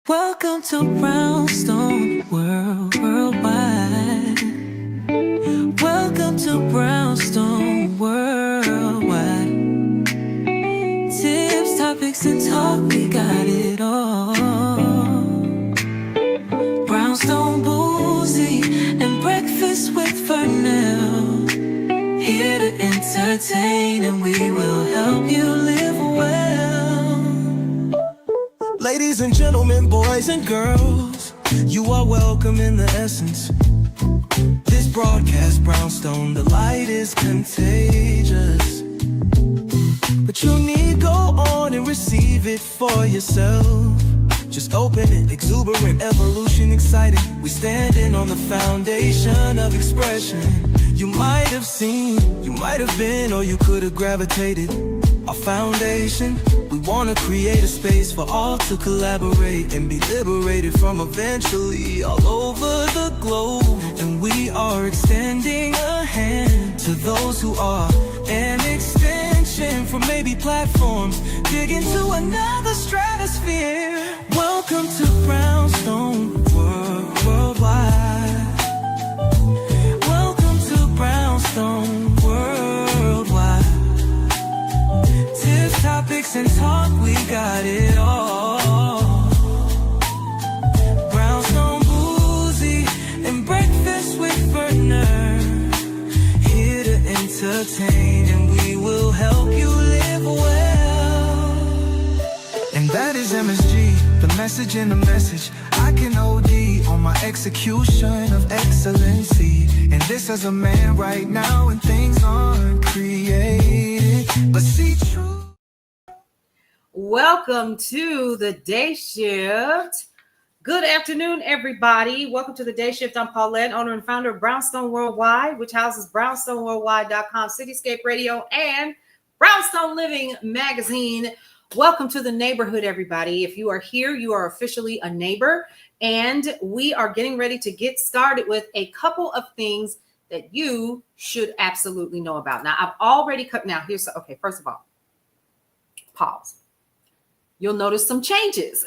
Welcome to Brownstone Worldwide. Welcome to Brownstone Worldwide. Tips, topics, and talk, we got it all. Brownstone Boozy and Breakfast with Fernell. Here to entertain, and we will help you live well. Ladies and gentlemen, boys and girls, you are welcome in the essence. This broadcast, Brownstone, the light is contagious. But you need go on and receive it for yourself. Just open it, exuberant, evolution, excited. We standing on the foundation of expression. You might have seen, you might have been, or you could have gravitated. Our foundation, we want to create a space for all to collaborate and be liberated from eventually all over the globe. And we are extending a hand to those who are an extension from maybe platforms, dig into another stratosphere. Welcome to Brownstone Worldwide. Welcome to Brownstone Worldwide. Tips, topics, and talk, we got it all. Brownstone Boozy and Breakfast with Fernell. Here to entertain, and we will help you live well. And that is MSG, the message in the message. I can OD on my execution of excellency. And this as a man right now, and things aren't created, but see true. Welcome to the Day Shift. Good afternoon, everybody. Welcome to the Day Shift. I'm Paulette, owner and founder of Brownstone Worldwide, which houses brownstoneworldwide.com, Cityscape Radio, and Brownstone Living Magazine. Welcome to the neighborhood, everybody. If you are here, you are officially a neighbor, and we are getting ready to get started with a couple of things that you should absolutely know about. Now, I've already cut. Now, okay, first of all, pause. You'll notice some changes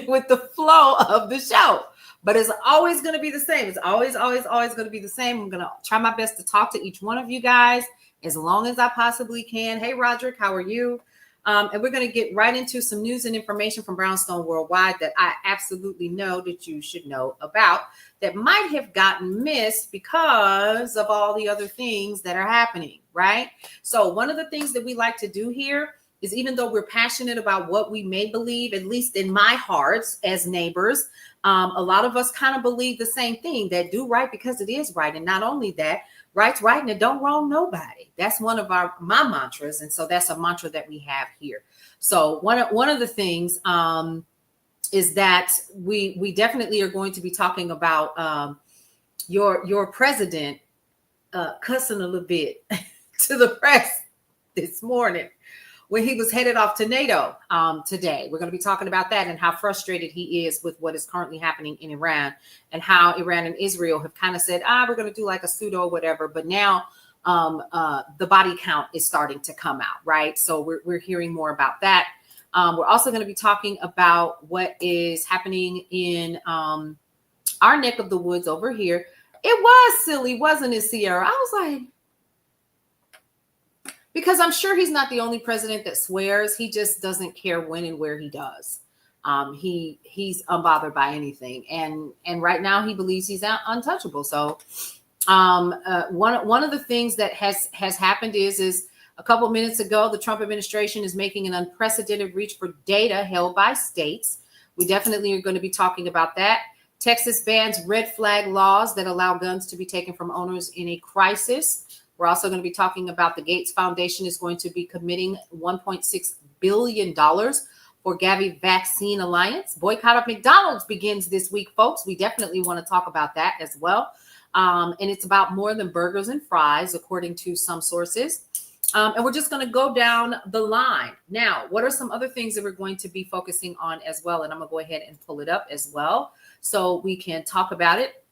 with the flow of the show, but it's always going to be the same. It's always going to be the same. I'm going to try my best to talk to each one of you guys as long as I possibly can. Hey, Roderick, how are you? And we're going to get right into some news and information from Brownstone Worldwide that I absolutely know that you should know about that might have gotten missed because of all the other things that are happening, right? So one of the things that we like to do here is, even though we're passionate about what we may believe, at least in my hearts as neighbors, a lot of us kind of believe the same thing, that do right because it is right. And not only that, right's right and it don't wrong nobody. That's one of my mantras. And so that's a mantra that we have here. So one of the things is that we definitely are going to be talking about your president cussing a little bit to the press this morning when he was headed off to NATO today. We're going to be talking about that and how frustrated he is with what is currently happening in Iran, and how Iran and Israel have kind of said, we're going to do like a pseudo whatever. But now the body count is starting to come out, right? So we're hearing more about that. We're also going to be talking about what is happening in our neck of the woods over here. It was silly, wasn't it, Sierra? I was like, because I'm sure he's not the only president that swears. He just doesn't care when and where he does. He's unbothered by anything. And right now he believes he's untouchable. So one of the things that has happened is a couple of minutes ago, the Trump administration is making an unprecedented reach for data held by states. We definitely are going to be talking about that. Texas bans red flag laws that allow guns to be taken from owners in a crisis. We're also going to be talking about the Gates Foundation is going to be committing $1.6 billion for Gavi Vaccine Alliance. Boycott of McDonald's begins this week, folks. We definitely want to talk about that as well. And it's about more than burgers and fries, according to some sources. And we're just going to go down the line. Now, what are some other things that we're going to be focusing on as well? And I'm going to go ahead and pull it up as well so we can talk about it.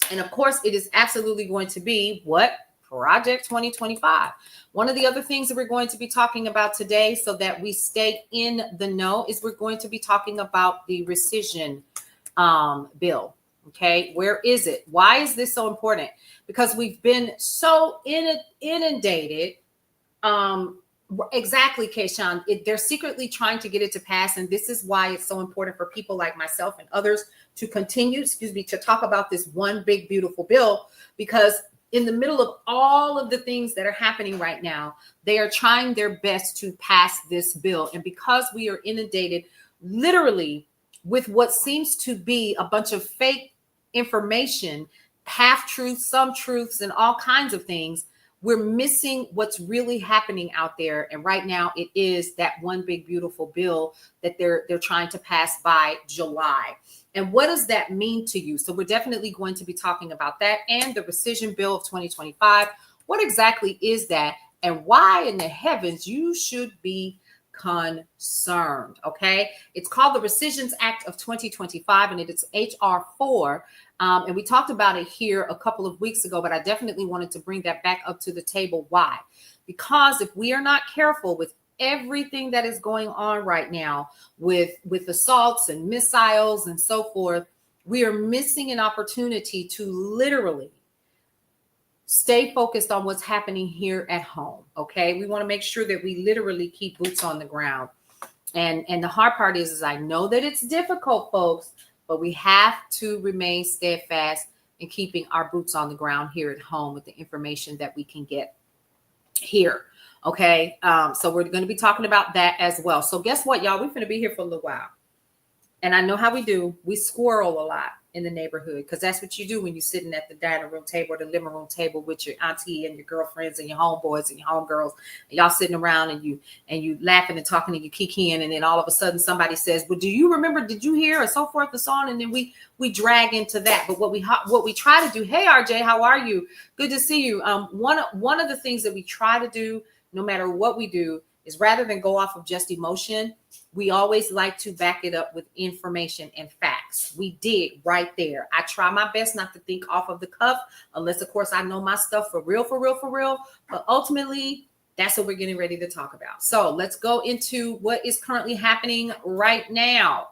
And of course, it is absolutely going to be what? Project 2025. One of the other things that we're going to be talking about today, so that we stay in the know, is we're going to be talking about the rescission bill. Okay, where is it? Why is this so important? Because we've been so inundated. Exactly, Kayshawn. They're secretly trying to get it to pass, and this is why it's so important for people like myself and others to continue, to talk about this one big, beautiful bill, because in the middle of all of the things that are happening right now, they are trying their best to pass this bill. And because we are inundated literally with what seems to be a bunch of fake information, half truths, some truths, and all kinds of things, we're missing what's really happening out there. And right now it is that one big, beautiful bill that they're trying to pass by July. And what does that mean to you? So we're definitely going to be talking about that and the rescission bill of 2025. What exactly is that? And why in the heavens you should be concerned? Okay. It's called the Rescissions Act of 2025, and it is HR 4. And we talked about it here a couple of weeks ago, but I definitely wanted to bring that back up to the table. Why? Because if we are not careful with everything that is going on right now with assaults and missiles and so forth, we are missing an opportunity to literally stay focused on what's happening here at home. Okay. We want to make sure that we literally keep boots on the ground. And the hard part is I know that it's difficult, folks, but we have to remain steadfast in keeping our boots on the ground here at home with the information that we can get here. Okay. So we're going to be talking about that as well. So guess what, y'all? We're going to be here for a little while. And I know how we do. We squirrel a lot in the neighborhood, because that's what you do when you're sitting at the dining room table or the living room table with your auntie and your girlfriends and your homeboys and your homegirls, and y'all sitting around and you laughing and talking and you kikiing, and then all of a sudden somebody says, well, do you remember, did you hear, or so forth and so on, and then we drag into that. But what we try to do, hey RJ, how are you? Good to see you. One of the things that we try to do, no matter what we do, is rather than go off of just emotion, we always like to back it up with information and facts. We dig right there. I try my best not to think off of the cuff, unless, of course, I know my stuff for real. But ultimately, that's what we're getting ready to talk about. So let's go into what is currently happening right now.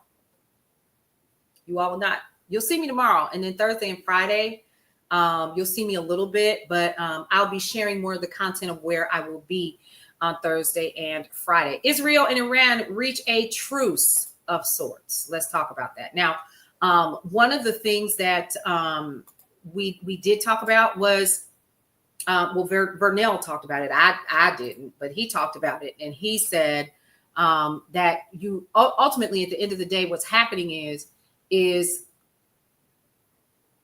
You all will not. You'll see me tomorrow, and then Thursday and Friday, you'll see me a little bit, but I'll be sharing more of the content of where I will be on Thursday and Friday. Israel and Iran reach a truce of sorts. Let's talk about that. Now, one of the things that we did talk about was, Vernell talked about it. I didn't, but he talked about it. And he said that you ultimately, at the end of the day, what's happening is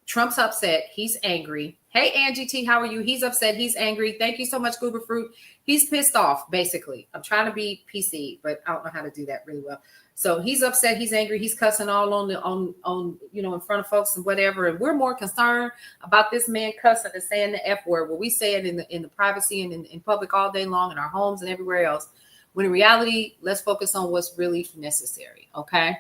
Trump's upset. He's angry. Hey, Angie T, how are you? He's upset. He's angry. Thank you so much, Goober Fruit. He's pissed off, basically. I'm trying to be PC, but I don't know how to do that really well. So he's upset. He's angry. He's cussing all on in front of folks and whatever. And we're more concerned about this man cussing and saying the F word, where we say it in the privacy and in public all day long in our homes and everywhere else. When in reality, let's focus on what's really necessary. Okay.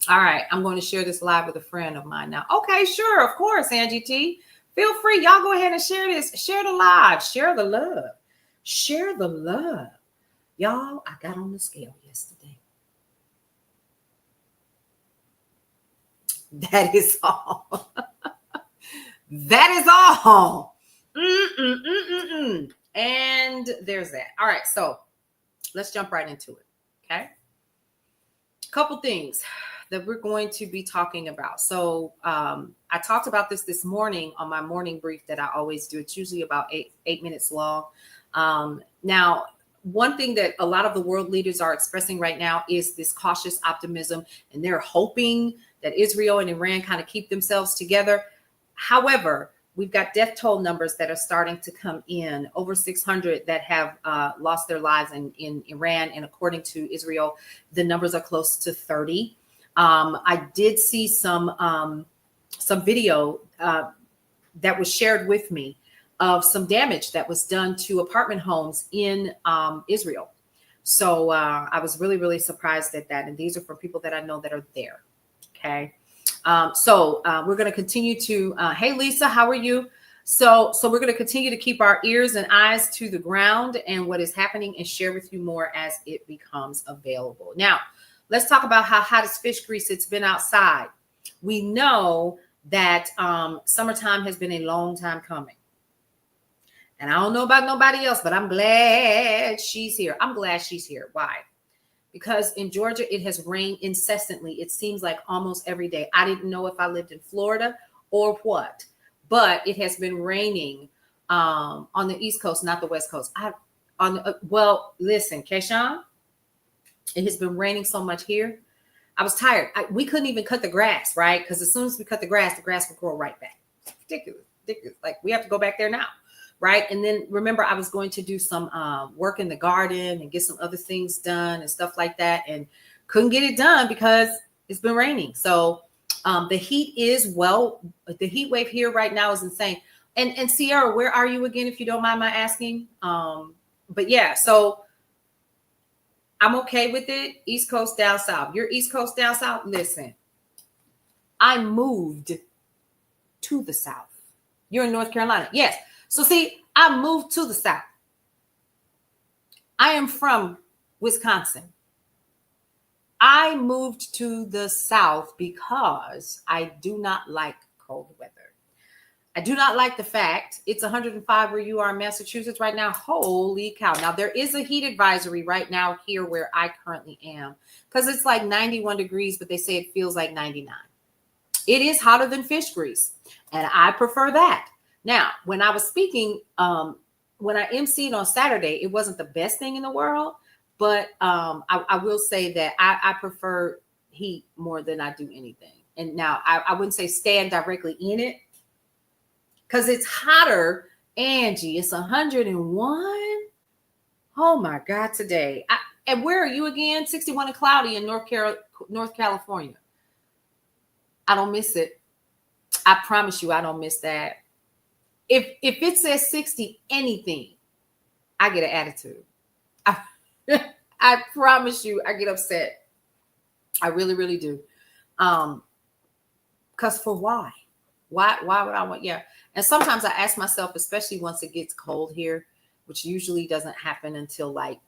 All right. I'm going to share this live with a friend of mine now. Okay, sure. Of course, Angie T. Feel free. Y'all go ahead and share this. Share the live. Share the love. Share the love. Y'all, I got on the scale yesterday. That is all. That is all. And there's that. All right. So let's jump right into it. Okay. A couple things that we're going to be talking about. So I talked about this morning on my morning brief that I always do. It's usually about eight minutes long. Now, one thing that a lot of the world leaders are expressing right now is this cautious optimism, and they're hoping that Israel and Iran kind of keep themselves together. However, we've got death toll numbers that are starting to come in, over 600 that have lost their lives in Iran. And according to Israel, the numbers are close to 30. I did see some video that was shared with me of some damage that was done to apartment homes in Israel. So I was really, really surprised at that. And these are from people that I know that are there. Okay. So we're going to continue to, hey, Lisa, how are you? So we're going to continue to keep our ears and eyes to the ground and what is happening and share with you more as it becomes available. Now, let's talk about how hot as fish grease it's been outside. We know that summertime has been a long time coming. And I don't know about nobody else, but I'm glad she's here. I'm glad she's here. Why? Because in Georgia, it has rained incessantly. It seems like almost every day. I didn't know if I lived in Florida or what, but it has been raining on the East Coast, not the West Coast. Well, listen, Keshawn, it has been raining so much here. I was tired. We couldn't even cut the grass, right? Because as soon as we cut the grass will grow right back. It's ridiculous. Like we have to go back there now, right? And then remember, I was going to do some work in the garden and get some other things done and stuff like that, and couldn't get it done because it's been raining. So the heat wave here right now is insane. And Sierra, where are you again, if you don't mind my asking? But yeah, so I'm okay with it. East Coast down south. You're East Coast down south. Listen, I moved to the south. You're in North Carolina. Yes. So see, I moved to the south. I am from Wisconsin. I moved to the south because I do not like cold weather. I do not like the fact it's 105 where you are in Massachusetts right now. Holy cow. Now, there is a heat advisory right now here where I currently am because it's like 91 degrees, but they say it feels like 99. It is hotter than fish grease, and I prefer that. Now, when I was speaking, when I emceed on Saturday, it wasn't the best thing in the world, but I will say that I prefer heat more than I do anything. And now I wouldn't say stand directly in it, because it's hotter, Angie. It's 101. Oh my God, today. And where are you again? 61 and cloudy in North California. I don't miss it. I promise you, I don't miss that. If it says 60 anything, I get an attitude. I promise you, I get upset. I really, really do. Because for why? Why would I want? Yeah. And sometimes I ask myself, especially once it gets cold here, which usually doesn't happen until like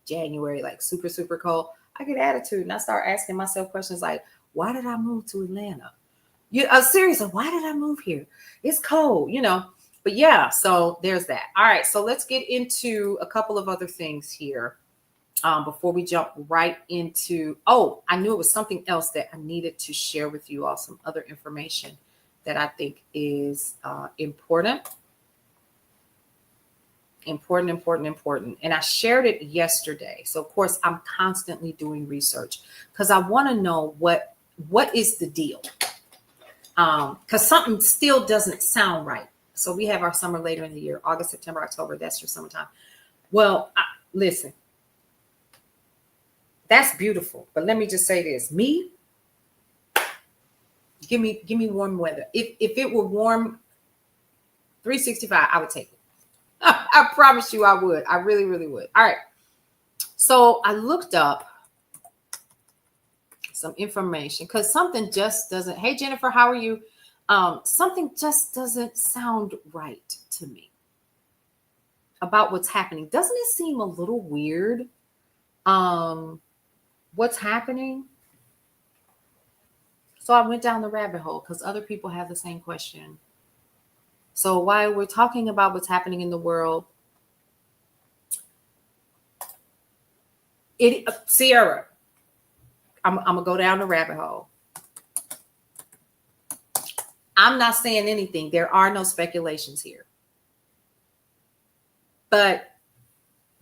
January, like super, super cold, I get attitude and I start asking myself questions like, why did I move to Atlanta? Seriously, why did I move here? It's cold, but yeah, so there's that. All right. So let's get into a couple of other things here before we jump right into, I knew it was something else that I needed to share with you all, some other information that I think is important. And I shared it yesterday. So of course I'm constantly doing research because I want to know what is the deal. Because something still doesn't sound right. So we have our summer later in the year, August, September, October. That's your summertime. Well, listen, that's beautiful. But let me just say this, give me warm weather. If it were warm, 365, I would take it. I promise you I would. I really, really would. All right. So I looked up some information because something just doesn't. Hey, Jennifer, how are you? Something just doesn't sound right to me about what's happening. Doesn't it seem a little weird? What's happening? So I went down the rabbit hole because other people have the same question. So while we're talking about what's happening in the world, Sierra, I'm gonna go down the rabbit hole. I'm not saying anything. There are no speculations here. But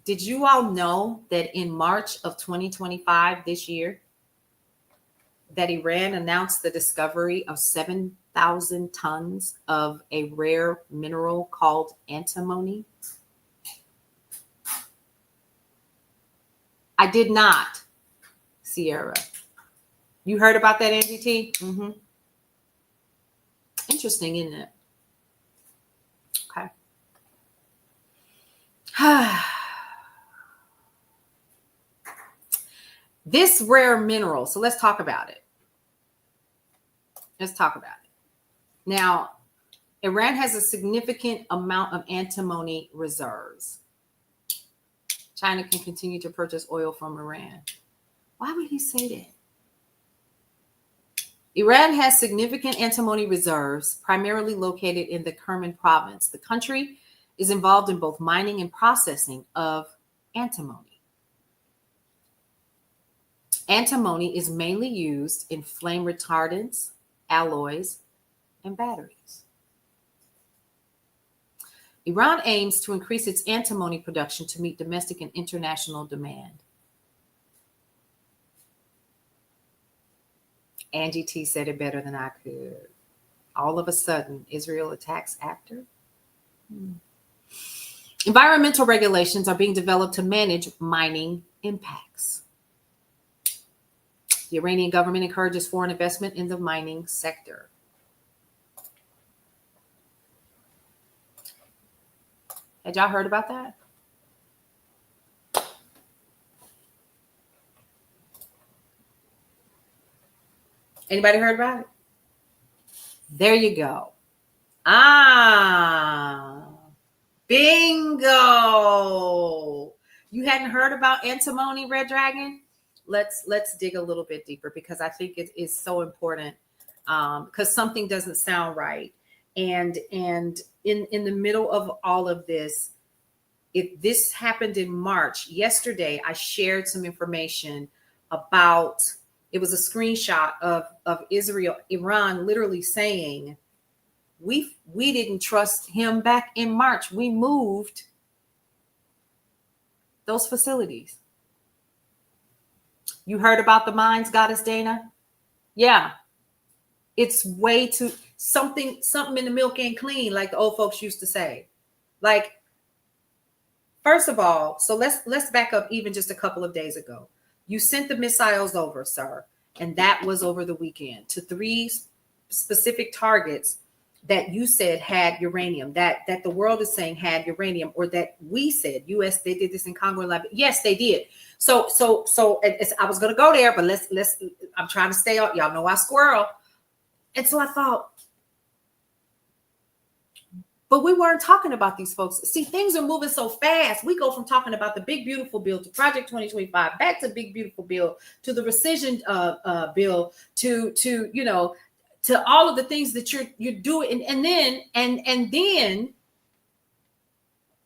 did you all know that in March of 2025, this year, that Iran announced the discovery of 7,000 tons of a rare mineral called antimony? I did not, Sierra. You heard about that, Angie T? Mm-hmm. Interesting, isn't it? Okay. This rare mineral. So let's talk about it. Now, Iran has a significant amount of antimony reserves. China can continue to purchase oil from Iran. Why would he say that? Iran has significant antimony reserves, primarily located in the Kerman province. The country is involved in both mining and processing of antimony. Antimony is mainly used in flame retardants, alloys, and batteries. Iran aims to increase its antimony production to meet domestic and international demand. Angie T said it better than I could. All of a sudden, Israel attacks after. Environmental regulations are being developed to manage mining impacts. The Iranian government encourages foreign investment in the mining sector. Had y'all heard about that? Anybody heard about it? There you go. Bingo. You hadn't heard about antimony, Red Dragon? Let's dig a little bit deeper, because I think it is so important, because something doesn't sound right. And in the middle of all of this, if this happened in March, yesterday I shared some information about, it was a screenshot of Iran literally saying, we didn't trust him back in March. We moved those facilities. You heard about the mines, Goddess Dana? Yeah. It's way too, something in the milk ain't clean, like the old folks used to say. Like, first of all, so let's back up even just a couple of days ago. You sent the missiles over, sir, and that was over the weekend, to 3 specific targets that you said had uranium, that the world is saying had uranium, or that we said, US, they did this in Congo. Yes, they did. So I was going to go there, but let's I'm trying to stay out. Y'all know I squirrel. And so I thought, but we weren't talking about these folks. See, things are moving so fast. We go from talking about the Big Beautiful Bill to Project 2025, back to Big Beautiful Bill, to the rescission bill, to to all of the things that you're doing. And then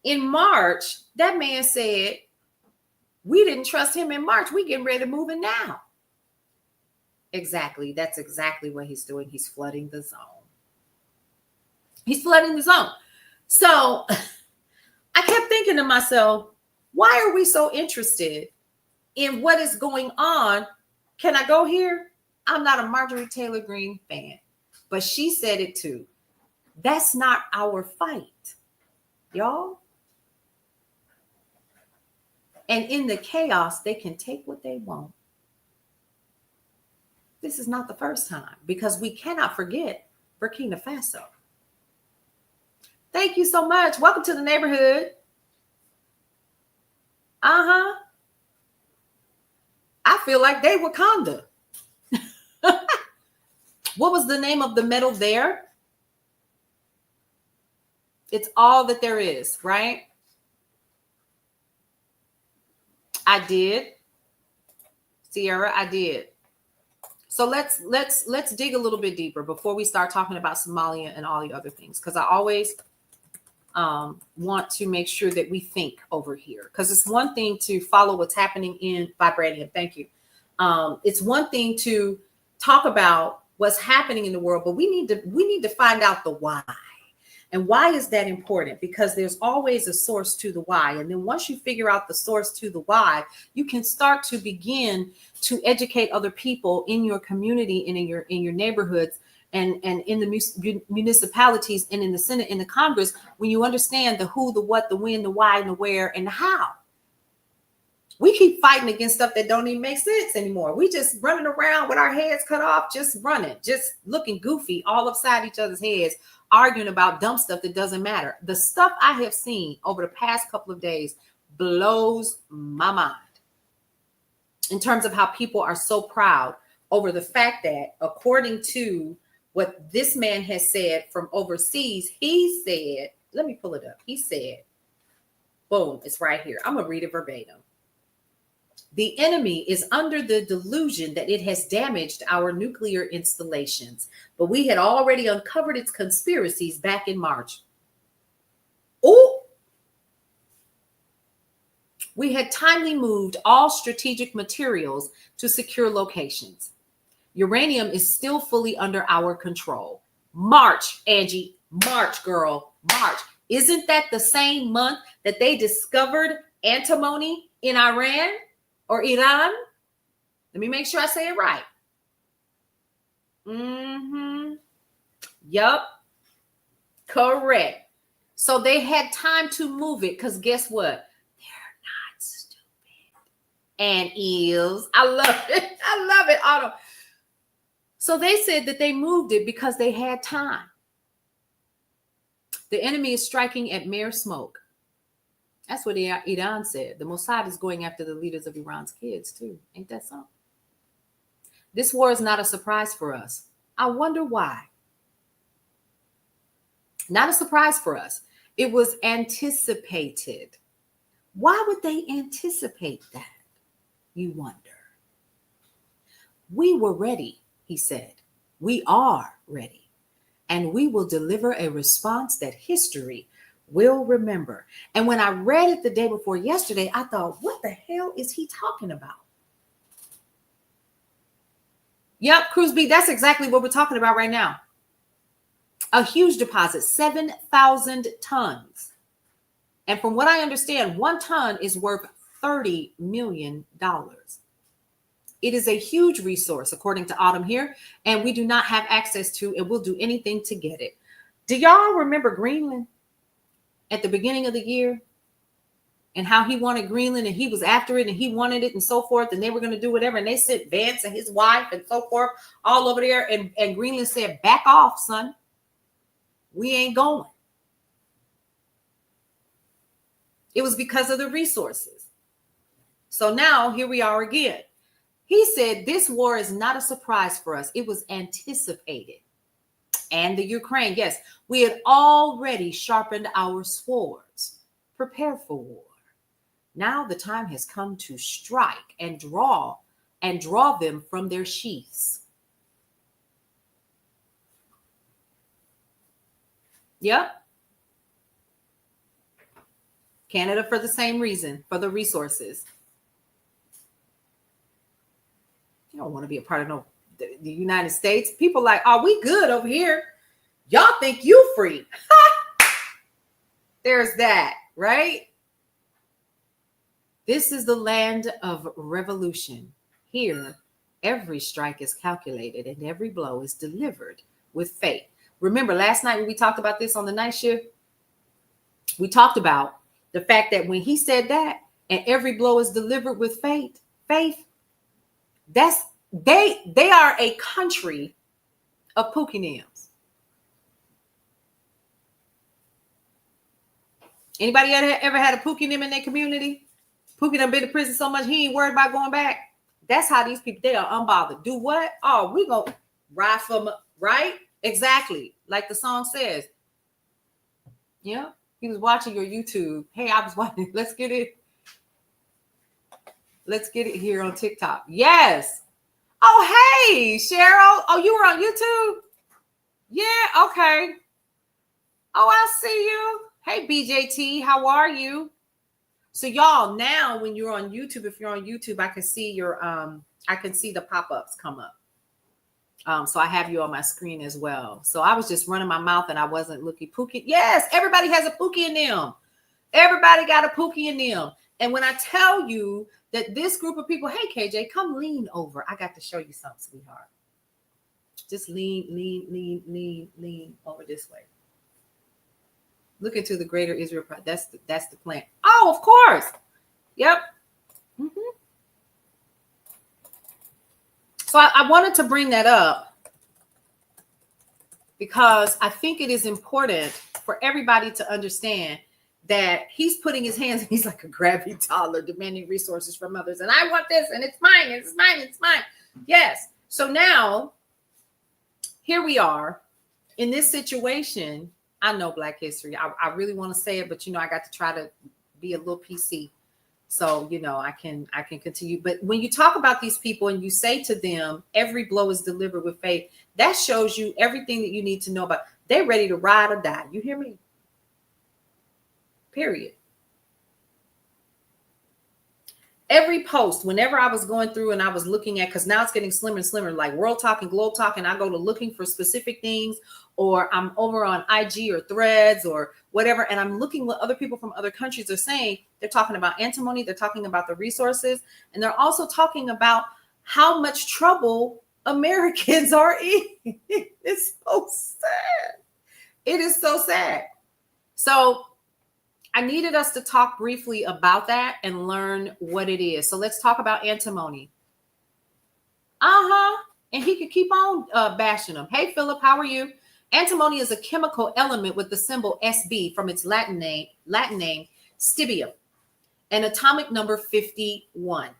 in March, that man said, we didn't trust him in March. We getting ready to move it now. Exactly. That's exactly what he's doing. He's flooding the zone. He's flooding the zone. So I kept thinking to myself, why are we so interested in what is going on? Can I go here? I'm not a Marjorie Taylor Greene fan, but she said it too. That's not our fight, y'all. And in the chaos, they can take what they want. This is not the first time, because we cannot forget Burkina Faso. Thank you so much. Welcome to the neighborhood. I feel like they Wakanda. What was the name of the medal there? It's all that there is, right? I did. Sierra, I did. So let's dig a little bit deeper before we start talking about Somalia and all the other things, because I always want to make sure that we think over here, because it's one thing to follow what's happening in Vibranium. Thank you. It's one thing to talk about what's happening in the world, but we need to find out the why. And why is that important? Because there's always a source to the why. And then once you figure out the source to the why, you can start to begin to educate other people in your community and in your neighborhoods and in the municipalities and in the Senate, in the Congress, when you understand the who, the what, the when, the why, and the where, and the how. We keep fighting against stuff that don't even make sense anymore. We just running around with our heads cut off, just running, just looking goofy all upside each other's heads, arguing about dumb stuff that doesn't matter. The stuff I have seen over the past couple of days blows my mind in terms of how people are so proud over the fact that, according to what this man has said from overseas. He said, let me pull it up. He said, boom, it's right here. I'm going to read it verbatim. The enemy is under the delusion that it has damaged our nuclear installations, but we had already uncovered its conspiracies back in March. Oh, we had timely moved all strategic materials to secure locations. Uranium is still fully under our control. March, Angie, March, girl, March. Isn't that the same month that they discovered antimony in Iran or Iran? Let me make sure I say it right. Yup. Correct. So they had time to move it because guess what? They're not stupid. And is. I love it. I love it, Autumn. So they said that they moved it because they had time. The enemy is striking at mere smoke. That's what Iran said. The Mossad is going after the leaders of Iran's kids too. Ain't that something? This war is not a surprise for us. I wonder why. Not a surprise for us. It was anticipated. Why would they anticipate that? You wonder. We were ready, he said. We are ready. And we will deliver a response that history will remember. And when I read it the day before yesterday, I thought, what the hell is he talking about? Yep, Cruz B, that's exactly what we're talking about right now. A huge deposit, 7,000 tons. And from what I understand, 1 ton is worth $30 million. It is a huge resource, according to Autumn here, and we do not have access to, and we'll do anything to get it. Do y'all remember Greenland at the beginning of the year and how he wanted Greenland and he was after it and he wanted it and so forth, and they were going to do whatever, and they sent Vance and his wife and so forth all over there, and Greenland said, back off, son. We ain't going. It was because of the resources. So now here we are again. He said this war is not a surprise for us. It was anticipated. And the Ukraine, yes, we had already sharpened our swords. Prepare for war. Now the time has come to strike and draw them from their sheaths. Yep. Canada for the same reason, for the resources. You don't want to be a part of the United States. People like, are we good over here? Y'all think you free. There's that, right? This is the land of revolution. Here, every strike is calculated and every blow is delivered with faith. Remember last night when we talked about this on the night shift, we talked about the fact that when he said that, and every blow is delivered with faith, that's they are a country of Pookie-Nims. Anybody ever had a Pookie-Nim in their community? Pookie done been to prison so much he ain't worried about going back. That's how these people, they are unbothered. Do what? Oh, we gonna ride for them, right? Exactly. Like the song says. Yeah. He was watching your YouTube. Hey, I was watching. Let's get it here on TikTok. Yes. Oh, hey, Cheryl. Oh, you were on YouTube? Yeah, okay. Oh, I see you. Hey, BJT, how are you? So y'all, now when you're on YouTube, if you're on YouTube, I can see your I can see the pop-ups come up. So I have you on my screen as well. So I was just running my mouth and I wasn't looking. Pookie. Yes, everybody has a Pookie in them. Everybody got a Pookie in them. And when I tell you that this group of people, hey, KJ, come lean over. I got to show you something, sweetheart. Just lean over this way. Look into the greater Israel. That's the plan. Oh, of course. Yep. Mm-hmm. So I wanted to bring that up because I think it is important for everybody to understand that he's putting his hands, he's like a grabby toddler demanding resources from others. And I want this and it's mine, it's mine, it's mine. Yes. So now here we are in this situation. I know Black History. I really want to say it, but I got to try to be a little PC. So, I can continue. But when you talk about these people and you say to them, every blow is delivered with faith, that shows you everything that you need to know about. They're ready to ride or die. You hear me? Period. Every post, whenever I was going through and I was looking at, because now it's getting slimmer and slimmer, like World Talk and Globe Talk, and I go to looking for specific things, or I'm over on IG or Threads or whatever, and I'm looking what other people from other countries are saying. They're talking about antimony, they're talking about the resources, and they're also talking about how much trouble Americans are in. It's so sad. It is so sad. So I needed us to talk briefly about that and learn what it is. So let's talk about antimony. And he could keep on bashing them. Hey, Philip, how are you? Antimony is a chemical element with the symbol SB from its Latin name, stibium, and atomic number 51.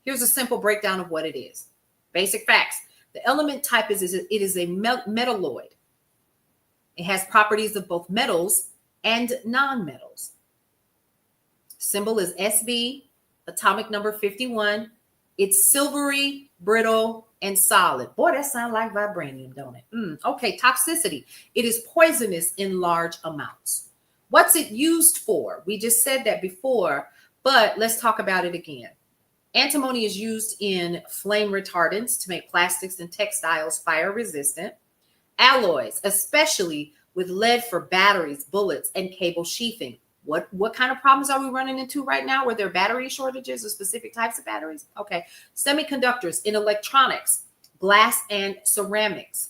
Here's a simple breakdown of what it is. Basic facts. The element type is it is a metalloid. It has properties of both metals and non-metals. Symbol is SB, atomic number 51. It's silvery, brittle, and solid. Boy, that sounds like vibranium, don't it? Okay, toxicity. It is poisonous in large amounts. What's it used for? We just said that before, but let's talk about it again. Antimony is used in flame retardants to make plastics and textiles fire resistant. Alloys, especially with lead for batteries, bullets, and cable sheathing. What kind of problems are we running into right now? Were there battery shortages or specific types of batteries? Okay. Semiconductors in electronics, glass and ceramics.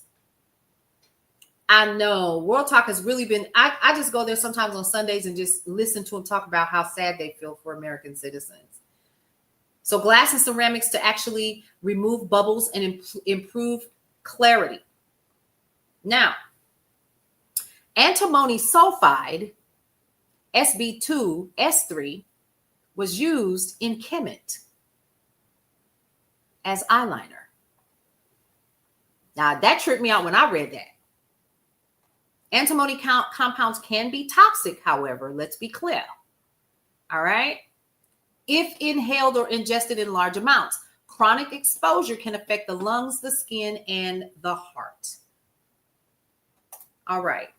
I know World Talk has really been, I just go there sometimes on Sundays and just listen to them talk about how sad they feel for American citizens. So glass and ceramics to actually remove bubbles and improve clarity. Now, antimony sulfide, SB2S3, was used in Kemet as eyeliner. Now, that tripped me out when I read that. Antimony compounds can be toxic, however, let's be clear. All right? If inhaled or ingested in large amounts, chronic exposure can affect the lungs, the skin, and the heart. All right.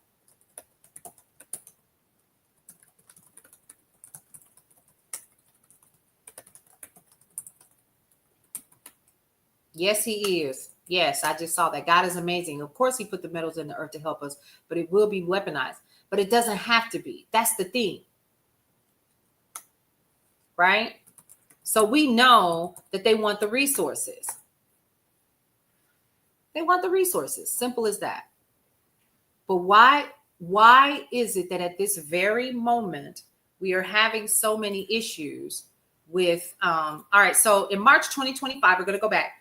Yes, he is. Yes, I just saw that. God is amazing. Of course, he put the metals in the earth to help us, but it will be weaponized. But it doesn't have to be. That's the thing. Right? So we know that they want the resources. They want the resources. Simple as that. But why is it that at this very moment we are having so many issues with all right, so in March 2025, we're going to go back.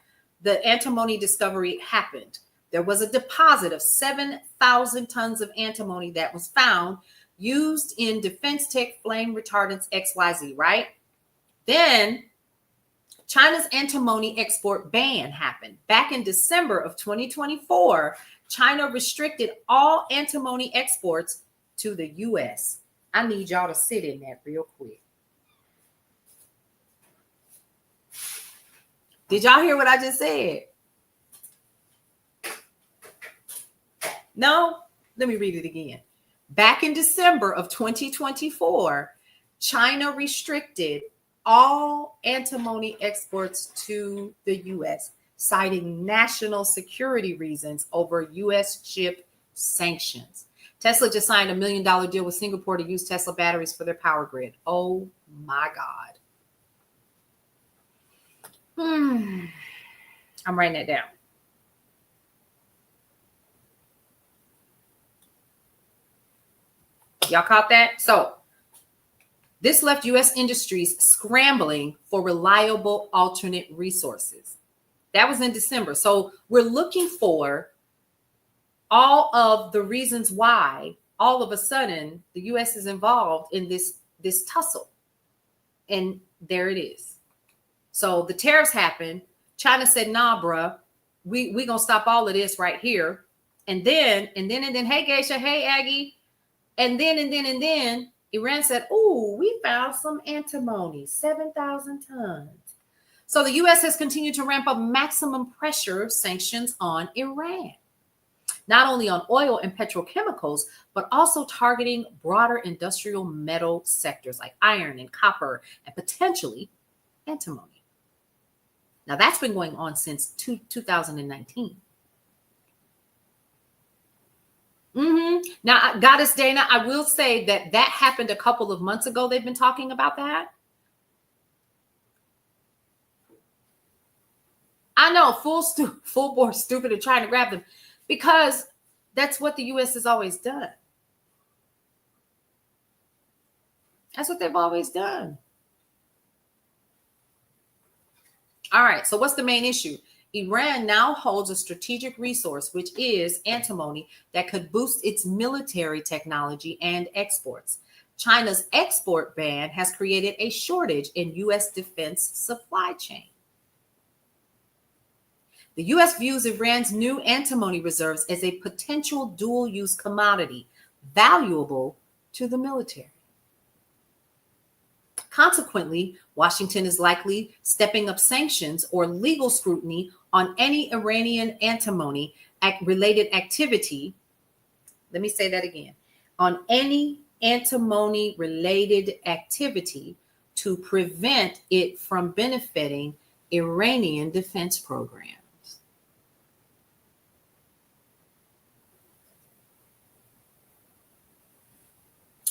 The antimony discovery happened. There was a deposit of 7,000 tons of antimony that was found used in defense tech flame retardants XYZ, right? Then China's antimony export ban happened. Back in December of 2024, China restricted all antimony exports to the U.S. I need y'all to sit in that real quick. Did y'all hear what I just said? No? Let me read it again. Back in December of 2024, China restricted all antimony exports to the U.S., citing national security reasons over U.S. chip sanctions. Tesla just signed $1 million deal with Singapore to use Tesla batteries for their power grid. Oh my God. I'm writing that down. Y'all caught that? So this left U.S. industries scrambling for reliable alternate resources. That was in December. So we're looking for all of the reasons why all of a sudden the U.S. is involved in this tussle. And there it is. So the tariffs happened. China said, nah, bruh, we going to stop all of this right here. And then, hey, Geisha, hey, Aggie. And then, Iran said, "Ooh, we found some antimony, 7,000 tons." So the U.S. has continued to ramp up maximum pressure sanctions on Iran, not only on oil and petrochemicals, but also targeting broader industrial metal sectors like iron and copper and potentially antimony. Now, that's been going on since 2019. Now, Goddess Dana, I will say that happened a couple of months ago. They've been talking about that. I know, full bore stupid and trying to grab them, because that's what the U.S. has always done. That's what they've always done. All right, so what's the main issue? Iran now holds a strategic resource, which is antimony, that could boost its military technology and exports. China's export ban has created a shortage in U.S. defense supply chain. The U.S. views Iran's new antimony reserves as a potential dual-use commodity, valuable to the military. Consequently, Washington is likely stepping up sanctions or legal scrutiny on any Iranian antimony-related activity. Let me say that again. On any antimony-related activity to prevent it from benefiting Iranian defense programs.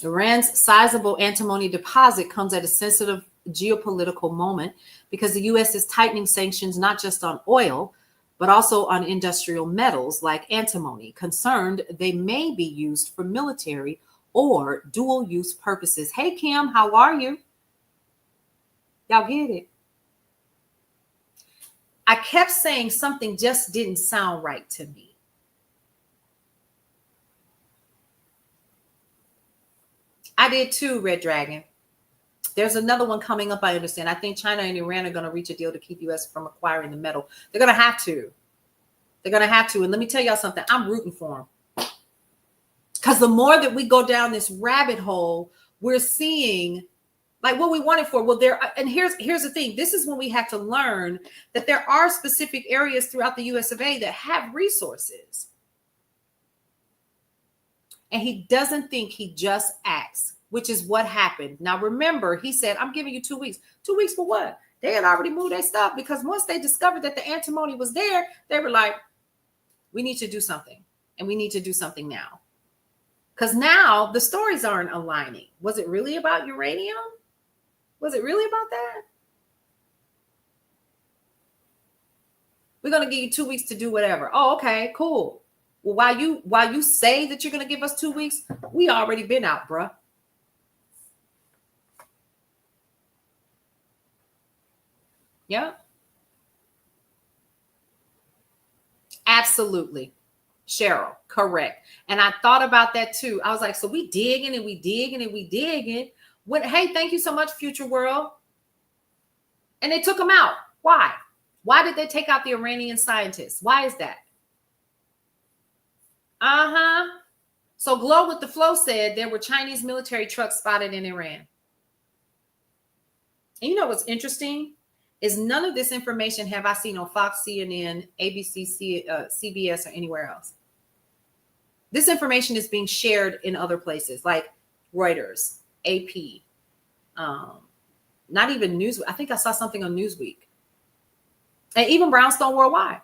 Iran's sizable antimony deposit comes at a sensitive geopolitical moment because the U.S. is tightening sanctions not just on oil, but also on industrial metals like antimony, concerned they may be used for military or dual-use purposes. Hey, Kim, how are you? Y'all get it? I kept saying something just didn't sound right to me. I did too, Red Dragon. There's another one coming up, I understand. I think China and Iran are going to reach a deal to keep U.S. from acquiring the metal. They're going to have to. They're going to have to. And let me tell y'all something. I'm rooting for them. Because the more that we go down this rabbit hole, we're seeing like what we wanted for. Well, and here's the thing. This is when we have to learn that there are specific areas throughout the U.S. of A. that have resources. And he doesn't think, he just acts, which is what happened. Now, remember, he said, I'm giving you 2 weeks. 2 weeks for what? They had already moved their stuff, because once they discovered that the antimony was there, they were like, we need to do something, and we need to do something now. Because now the stories aren't aligning. Was it really about uranium? Was it really about that? We're going to give you 2 weeks to do whatever. Oh, okay, cool. Well, while you say that you're going to give us 2 weeks, we already been out, bruh. Yeah. Absolutely. Cheryl, correct. And I thought about that too. I was like, so we digging and we digging and we digging. Hey, thank you so much, Future World. And they took them out. Why? Why did they take out the Iranian scientists? Why is that? So Glow with the Flow said there were Chinese military trucks spotted in Iran. And you know what's interesting is none of this information have I seen on Fox, CNN, ABC, CBS, or anywhere else. This information is being shared in other places like Reuters, AP, not even Newsweek. I think I saw something on Newsweek. And even Brownstone Worldwide.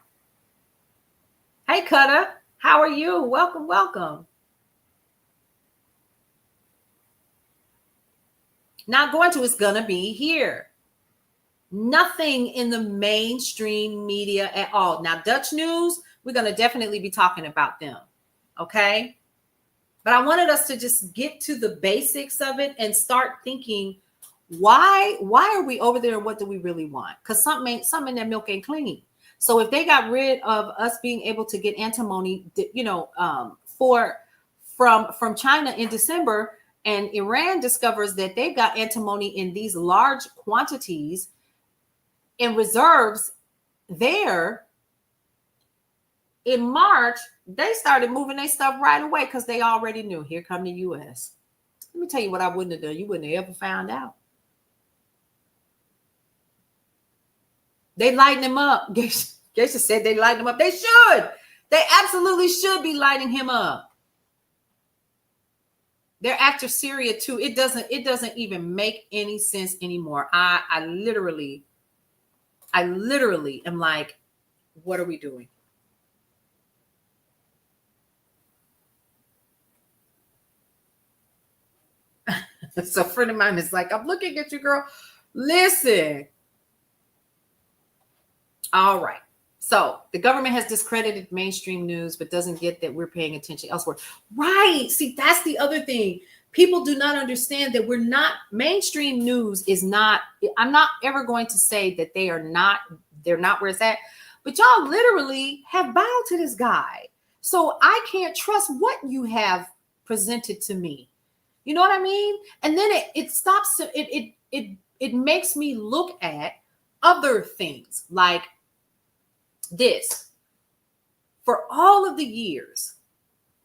Hey, Cutter. How are you? Welcome, welcome. Not going to, it's gonna be here. Nothing in the mainstream media at all. Now, Dutch News, we're gonna definitely be talking about them, okay? But I wanted us to just get to the basics of it and start thinking, why are we over there and what do we really want? Because something in that milk ain't clean. So if they got rid of us being able to get antimony, from China in December, and Iran discovers that they've got antimony in these large quantities in reserves there, In March, they started moving their stuff right away because they already knew, here come the U.S. Let me tell you what I wouldn't have done. You wouldn't have ever found out. They lighten him up. Geisha said they lighten him up. They should. They absolutely should be lighting him up. They're after Syria too. It doesn't even make any sense anymore. I literally am like, what are we doing? So a friend of mine is like, I'm looking at you, girl. Listen. All right. So the government has discredited mainstream news, but doesn't get that we're paying attention elsewhere. Right. See, that's the other thing. People do not understand that we're not, mainstream news is not, I'm not ever going to say that they're not where it's at, but y'all literally have bowed to this guy. So I can't trust what you have presented to me. You know what I mean? And then it stops, it makes me look at other things like this. For all of the years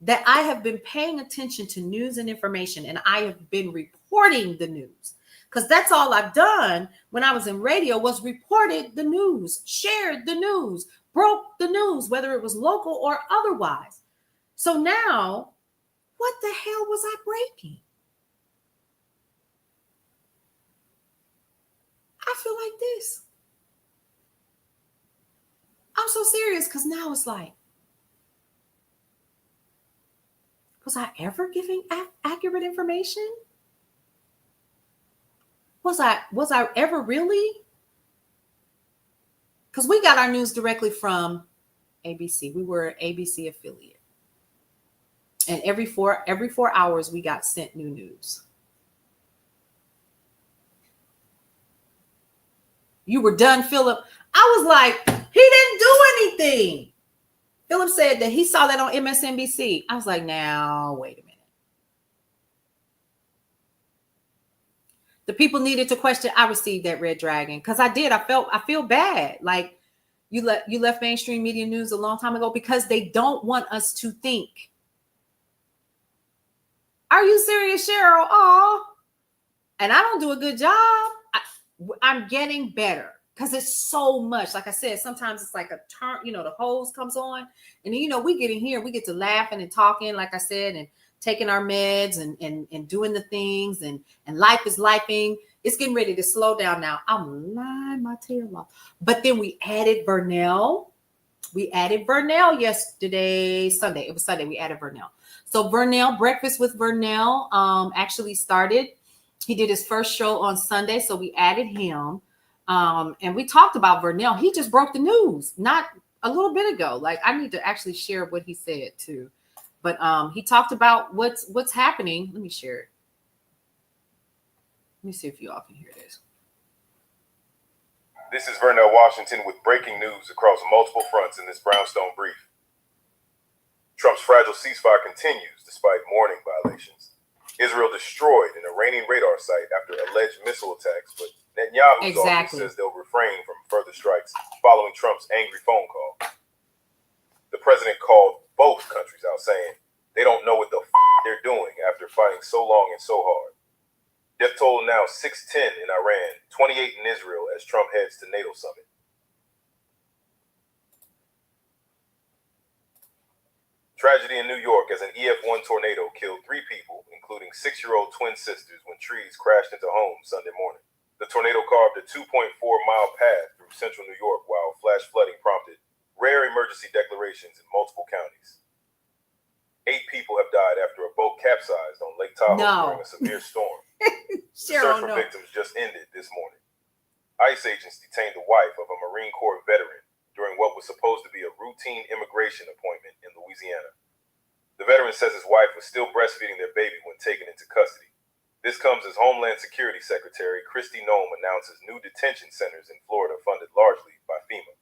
that I have been paying attention to news and information, and I have been reporting the news, because that's all I've done when I was in radio, was reported the news, shared the news, broke the news, whether it was local or otherwise. So now, what the hell was I breaking? I feel like this. I'm so serious because now it's like, was I ever giving accurate information? Was I ever really? Because we got our news directly from ABC. We were an ABC affiliate. And every 4 hours we got sent new news. You were done, Philip. I was like, he didn't do anything. Philip said that he saw that on MSNBC. I was like, now, wait a minute. The people needed to question. I received that red dragon because I did. I feel bad. Like you left mainstream media news a long time ago because they don't want us to think. Are you serious, Cheryl? Oh, and I don't do a good job. I'm getting better because it's so much. Like I said, sometimes it's like a turn, the hose comes on and we get in here, we get to laughing and talking, like I said, and taking our meds and doing the things and life is lifing. It's getting ready to slow down now. I'm lying my tail off. But then we added Vernell. Yesterday, Sunday. It was Sunday. We added Vernell. So Vernell, Breakfast with Vernell actually started. He did his first show on Sunday, so we added him. And we talked about Vernell. He just broke the news not a little bit ago. Like, I need to actually share what he said too. But he talked about what's happening. Let me share it. Let me see if you all can hear this. This is Vernell Washington with breaking news across multiple fronts in this Brownstone brief. Trump's fragile ceasefire continues despite warning violations. Israel destroyed an Iranian radar site after alleged missile attacks, but Netanyahu's office says they'll refrain from further strikes following Trump's angry phone call. The president called both countries out, saying they don't know what the they're doing after fighting so long and so hard. Death toll now 610 in Iran, 28 in Israel as Trump heads to NATO summit. Tragedy in New York as an EF1 tornado killed 3 people, including 6-year-old twin sisters, when trees crashed into homes Sunday morning. The tornado carved a 2.4-mile path through central New York while flash flooding prompted rare emergency declarations in multiple counties. 8 people have died after a boat capsized on Lake Tahoe during a severe storm. The search for victims just ended this morning. ICE agents detained the wife of a Marine Corps veteran during what was supposed to be a routine immigration appointment in Louisiana. The veteran says his wife was still breastfeeding their baby when taken into custody. This comes as Homeland Security Secretary Kristi Noem announces new detention centers in Florida funded largely by FEMA.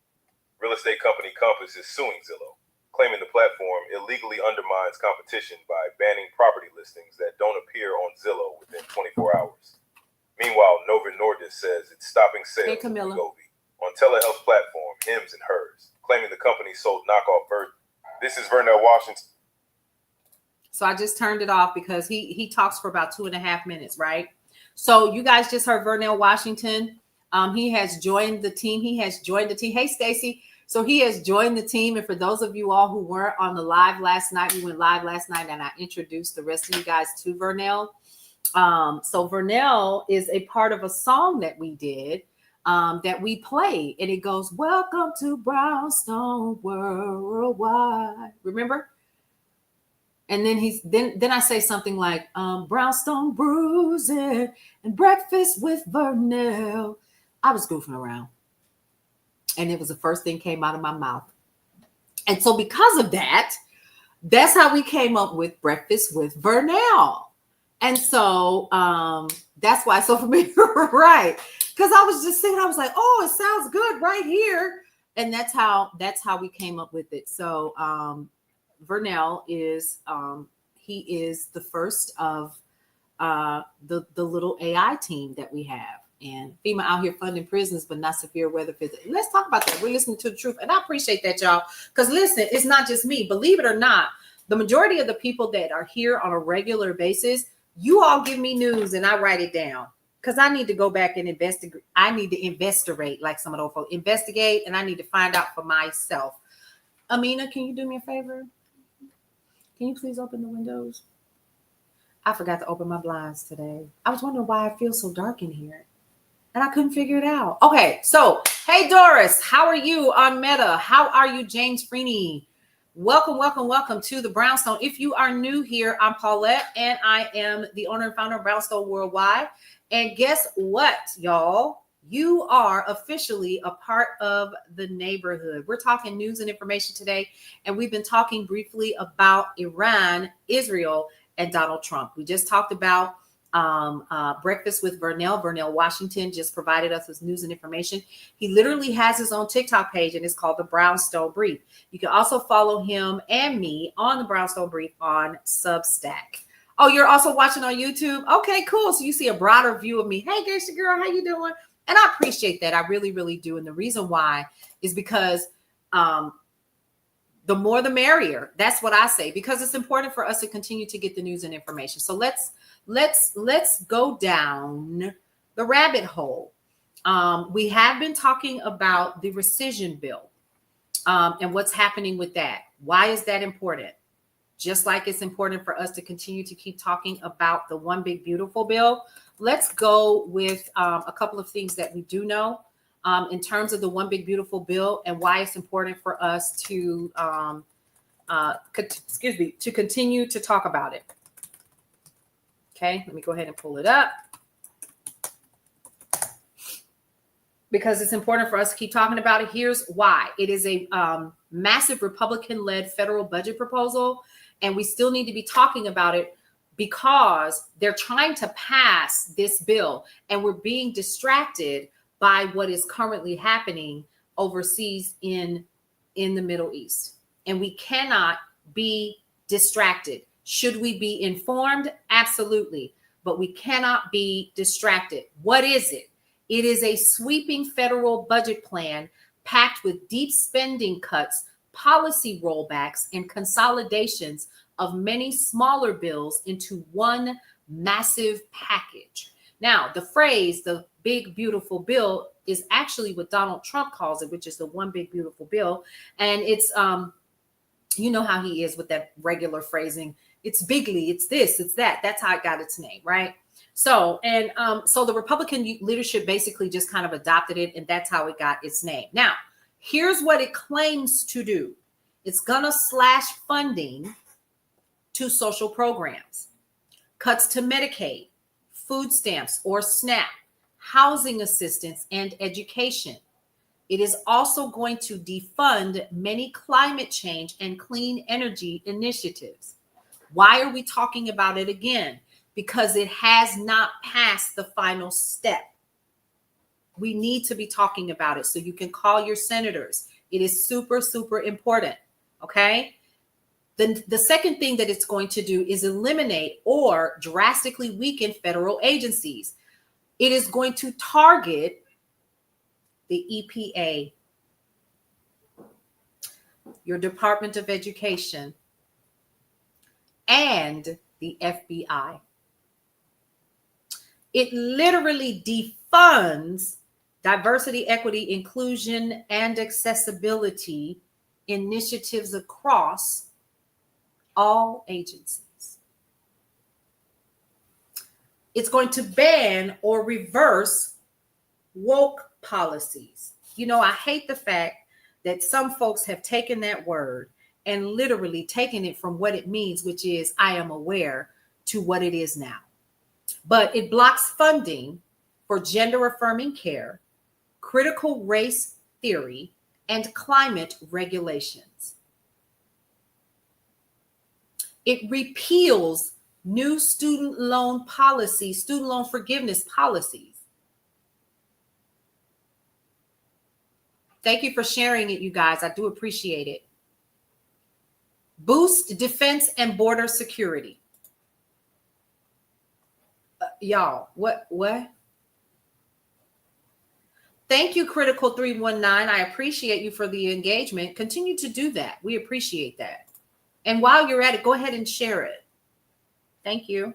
Real estate company Compass is suing Zillow, claiming the platform illegally undermines competition by banning property listings that don't appear on Zillow within 24 hours. Meanwhile, Novo Nordisk says it's stopping sales of Wegovy on telehealth platform Hims & Hers, claiming the company sold knockoff This is Vernell Washington. So I just turned it off because he talks for about 2.5 minutes, right? So you guys just heard Vernell Washington. He has joined the team. Hey, Stacy. So he has joined the team. And for those of you all who weren't on the live last night, we went live last night and I introduced the rest of you guys to Vernell. So Vernell is a part of a song that we did that we play. And it goes, "Welcome to Brownstone Worldwide." Remember? And then then I say something like Brownstone Bruising and Breakfast with Vernell. I was goofing around. And it was the first thing came out of my mouth. And so because of that, that's how we came up with Breakfast with Vernell. And so that's why. So for me, right. Because I was just thinking, I was like, oh, it sounds good right here. And that's how we came up with it. So Vernell is he is the first of the little AI team that we have. And FEMA out here funding prisons, but not severe weather physics. Let's talk about that. We're listening to the truth. And I appreciate that, y'all. Because listen, it's not just me. Believe it or not, the majority of the people that are here on a regular basis, you all give me news and I write it down. Because I need to go back and investigate. I need to investigate, like some of those folks. Investigate, and I need to find out for myself. Amina, can you do me a favor? Can you please open the windows? I forgot to open my blinds today. I was wondering why it feels so dark in here. And I couldn't figure it out. Okay, so, hey, Doris, how are you on Meta? How are you, James Freeney? Welcome, welcome, welcome to the Brownstone. If you are new here, I'm Paulette, and I am the owner and founder of Brownstone Worldwide. And guess what, y'all? You are officially a part of the neighborhood. We're talking news and information today, and we've been talking briefly about Iran, Israel, and Donald Trump. We just talked about Breakfast with Vernell Washington just provided us with news and information. He literally has his own TikTok page and it's called the Brownstone Brief. You can also follow him and me on the Brownstone Brief on Substack. Oh, you're also watching on YouTube? Okay, cool. So you see a broader view of me. Hey, Geisha girl, how you doing? And I appreciate that. I really, really do. And the reason why is because the more the merrier. That's what I say, because it's important for us to continue to get the news and information. So let's go down the rabbit hole. We have been talking about the rescission bill and what's happening with that. Why is that important? Just like it's important for us to continue to keep talking about the One Big Beautiful bill. Let's go with a couple of things that we do know in terms of the One Big Beautiful bill and why it's important for us to continue to talk about it. Okay, let me go ahead and pull it up because it's important for us to keep talking about it. Here's why. It is a massive Republican-led federal budget proposal, and we still need to be talking about it because they're trying to pass this bill, and we're being distracted by what is currently happening overseas in the Middle East. And we cannot be distracted. Should we be informed? Absolutely. But we cannot be distracted. What is it? It is a sweeping federal budget plan packed with deep spending cuts, policy rollbacks, and consolidations of many smaller bills into one massive package. Now, the phrase, the big, beautiful bill, is actually what Donald Trump calls it, which is the One Big Beautiful Bill. And it's, you know how he is with that regular phrasing. It's bigly, it's this, it's that. That's how it got its name, right? So, and so the Republican leadership basically just kind of adopted it, and that's how it got its name. Now, here's what it claims to do. It's gonna slash funding to social programs, cuts to Medicaid, food stamps or SNAP, housing assistance, and education. It is also going to defund many climate change and clean energy initiatives. Why are we talking about it again? Because it has not passed the final step. We need to be talking about it, so you can call your senators. It is super, super important, okay? The second thing that it's going to do is eliminate or drastically weaken federal agencies. It is going to target the EPA. your Department of Education, and the FBI. It literally defunds diversity, equity, inclusion, and accessibility initiatives across all agencies. It's going to ban or reverse woke policies. You know, I hate the fact that some folks have taken that word and literally taken it from what it means, which is I am aware, to what it is now. But it blocks funding for gender affirming care, critical race theory, and climate regulations. It repeals new student loan policies, student loan forgiveness policies. Thank you for sharing it, you guys. I do appreciate it. Boost defense and border security. Y'all, what? Thank you, Critical 319. I appreciate you for the engagement. Continue to do that. We appreciate that. And while you're at it, go ahead and share it. Thank you.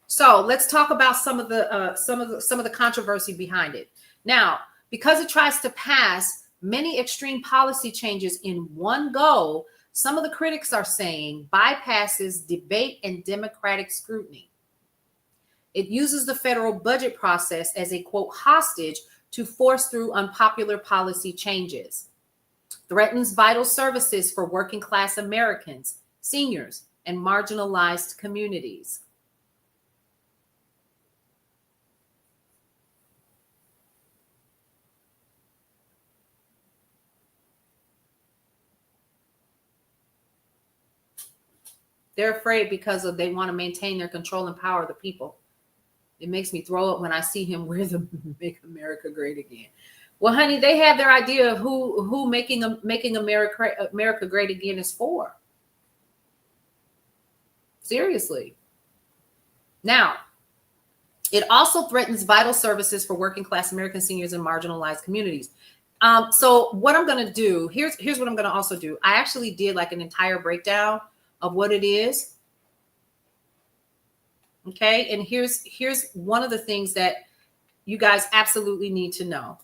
So let's talk about some of the controversy behind it. Now, because it tries to pass many extreme policy changes in one go, some of the critics are saying bypasses debate and democratic scrutiny. It uses the federal budget process as a, quote, hostage to force through unpopular policy changes. Threatens vital services for working class Americans, seniors, and marginalized communities. They're afraid because they want to maintain their control and power of the people. It makes me throw up when I see him wear the Make America Great Again. Well, honey, they have their idea of who making America great again is for. Seriously. Now, it also threatens vital services for working class American seniors and marginalized communities. So what I'm going to do, here's what I'm going to also do. I actually did like an entire breakdown of what it is. Okay. And here's one of the things that you guys absolutely need to know,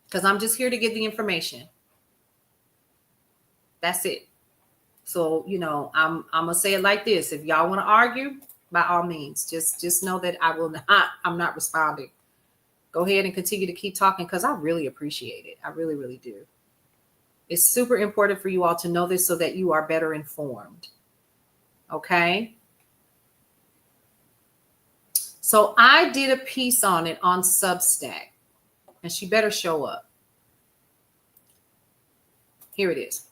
because I'm just here to give the information. That's it. So, you know, I'm going to say it like this. If y'all want to argue, by all means, just know that I'm not responding. Go ahead and continue to keep talking, because I really appreciate it. I really, really do. It's super important for you all to know this so that you are better informed. Okay. So I did a piece on it on Substack, and she better show up. Here it is.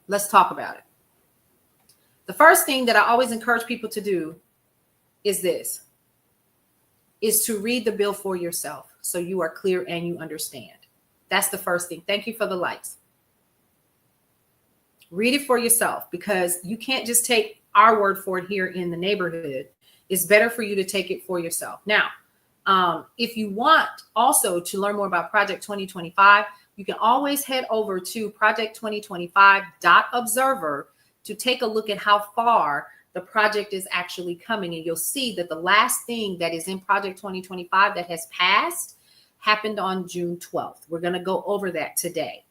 Let's talk about it. The first thing that I always encourage people to do is to read the bill for yourself so you are clear and you understand. That's the first thing. Thank you for the likes. Read it for yourself, because you can't just take our word for it here in the neighborhood. It's better for you to take it for yourself. Now, if you want also to learn more about Project 2025, you can always head over to project2025.observer to take a look at how far the project is actually coming. And you'll see that the last thing that is in Project 2025 that has passed happened on June 12th. We're going to go over that today.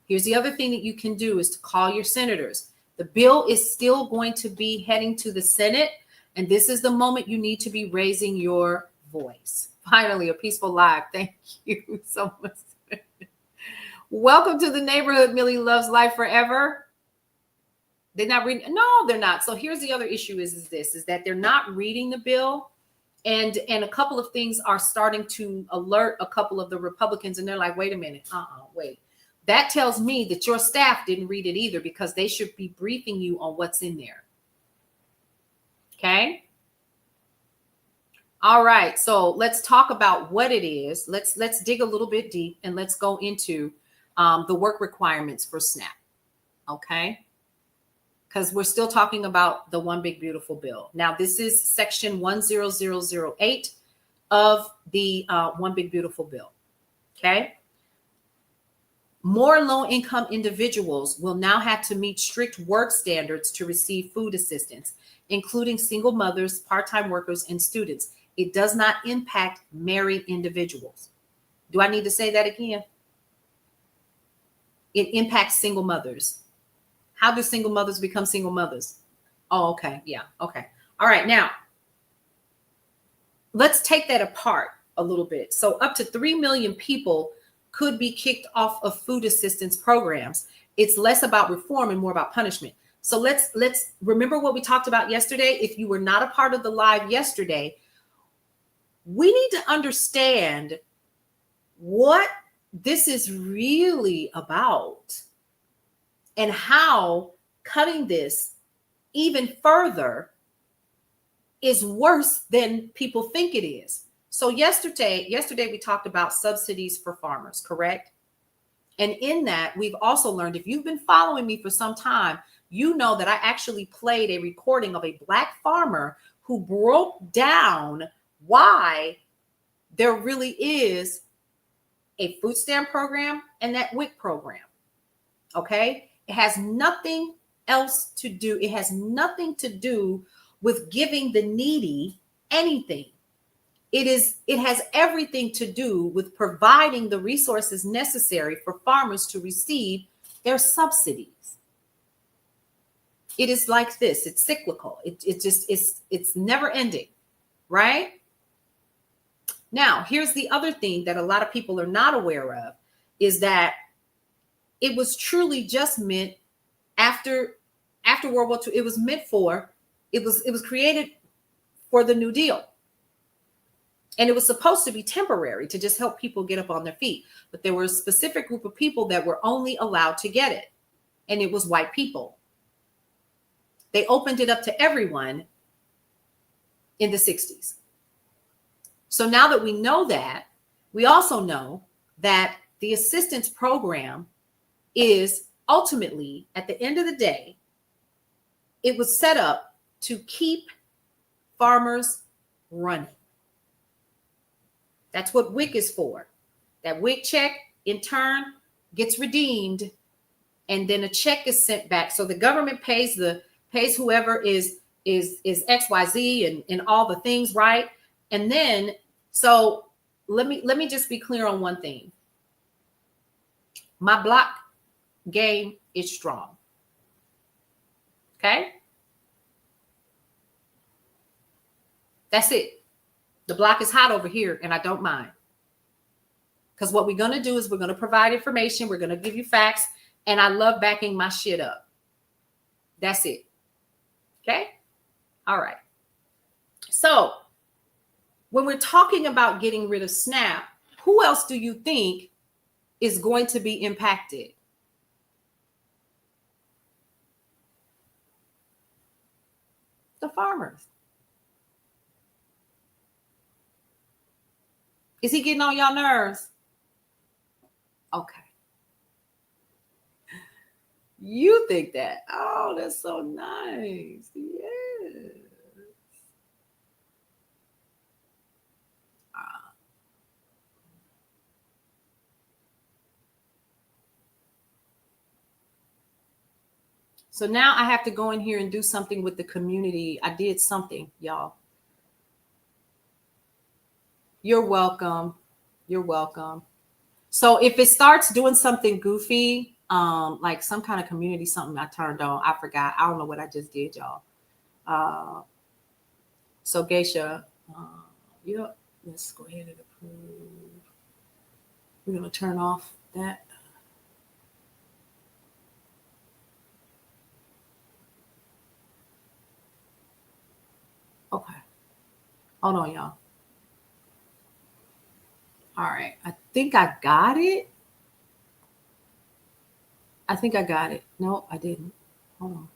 Here's the other thing that you can do is to call your senators. The bill is still going to be heading to the Senate, and this is the moment you need to be raising your voice. Finally, a peaceful live. Thank you so much. Welcome to the neighborhood. Millie loves life forever. They're not reading. No, they're not. So here's the other issue is that they're not reading the bill. And a couple of things are starting to alert a couple of the Republicans. And they're like, wait a minute. Wait. That tells me that your staff didn't read it either, because they should be briefing you on what's in there. Okay. All right. So let's talk about what it is. Let's dig a little bit deep, and let's go into the work requirements for SNAP. Okay. Because we're still talking about the One Big Beautiful Bill. Now, this is section 10008 of the One Big Beautiful Bill. Okay. More low-income individuals will now have to meet strict work standards to receive food assistance, including single mothers, part-time workers, and students. It does not impact married individuals. Do I need to say that again? It impacts single mothers. How do single mothers become single mothers? Oh, okay. Yeah. Okay. All right. Now, let's take that apart a little bit. So up to 3 million people could be kicked off of food assistance programs. It's less about reform and more about punishment. So let's remember what we talked about yesterday. If you were not a part of the live yesterday, we need to understand what this is really about and how cutting this even further is worse than people think it is. So yesterday we talked about subsidies for farmers, correct? And in that, we've also learned, if you've been following me for some time, you know that I actually played a recording of a Black farmer who broke down why there really is a food stamp program and that WIC program. Okay? It has nothing else to do. It has nothing to do with giving the needy anything. It has everything to do with providing the resources necessary for farmers to receive their subsidies. It is like this. It's cyclical. It's never ending, right? Now, here's the other thing that a lot of people are not aware of is that it was truly just meant after World War II. It was meant for, it was created for the New Deal. And it was supposed to be temporary to just help people get up on their feet. But there were a specific group of people that were only allowed to get it. And it was white people. They opened it up to everyone in the 60s. So now that we know that, we also know that the assistance program is ultimately, at the end of the day, it was set up to keep farmers running. That's what WIC is for. That WIC check, in turn, gets redeemed, and then a check is sent back. So the government pays whoever is XYZ and all the things, right? And then, so let me just be clear on one thing. My block game is strong. Okay? That's it. The block is hot over here, and I don't mind. Because what we're going to do is we're going to provide information. We're going to give you facts, and I love backing my shit up. That's it. Okay? All right. So when we're talking about getting rid of SNAP, who else do you think is going to be impacted? The farmers. Is he getting on y'all nerves? Okay. You think that? Oh, that's so nice. Yes. So now I have to go in here and do something with the community. I did something, y'all. You're welcome. You're welcome. So if it starts doing something goofy, like some kind of community, something I turned on, I forgot. I don't know what I just did, y'all. So Geisha, yep, let's go ahead and approve. We're going to turn off that. Okay. Hold on, y'all. All right. I think I got it. I think I got it. No, I didn't. Hold on.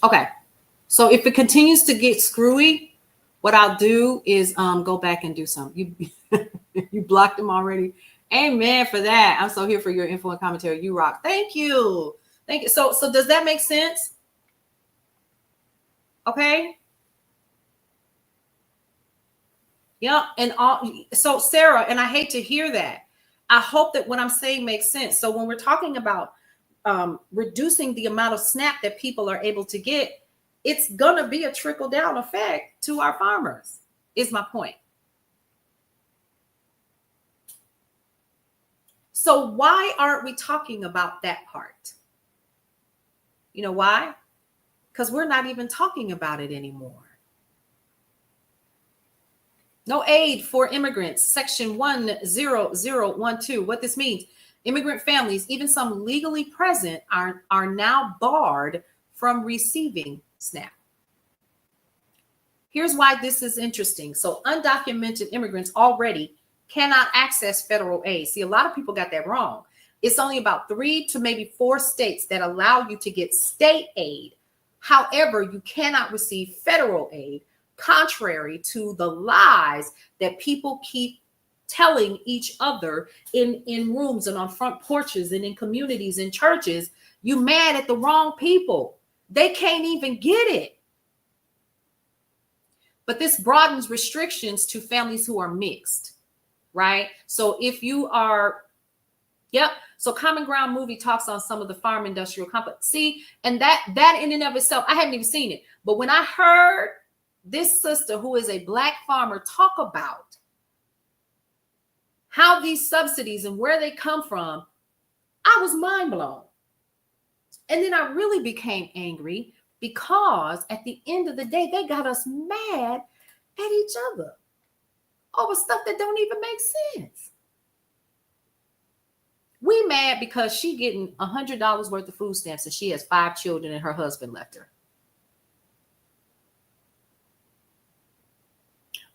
Okay. So if it continues to get screwy, what I'll do is go back and do something. You blocked them already. Amen for that. I'm so here for your info and commentary. You rock. Thank you. Thank you. So does that make sense? Okay. Yeah. And all, so Sarah, and I hate to hear that. I hope that what I'm saying makes sense. So when we're talking about reducing the amount of SNAP that people are able to get, it's going to be a trickle down effect to our farmers, is my point. So why aren't we talking about that part? You know why? Because we're not even talking about it anymore. No aid for immigrants, section 10012. What this means, immigrant families, even some legally present, are now barred from receiving SNAP. Here's why this is interesting. So undocumented immigrants already cannot access federal aid. See, a lot of people got that wrong. It's only about 3 to maybe 4 states that allow you to get state aid. However, you cannot receive federal aid, contrary to the lies that people keep telling each other in rooms and on front porches and in communities and churches. You mad at the wrong people. They can't even get it. But this broadens restrictions to families who are mixed, right? So if you are, so Common Ground movie talks on some of the farm industrial complex. See, and that in and of itself, I hadn't even seen it. But when I heard this sister who is a Black farmer talk about how these subsidies and where they come from, I was mind blown. And then I really became angry because at the end of the day, they got us mad at each other over stuff that don't even make sense. We mad because she getting $100 worth of food stamps and she has 5 children and her husband left her.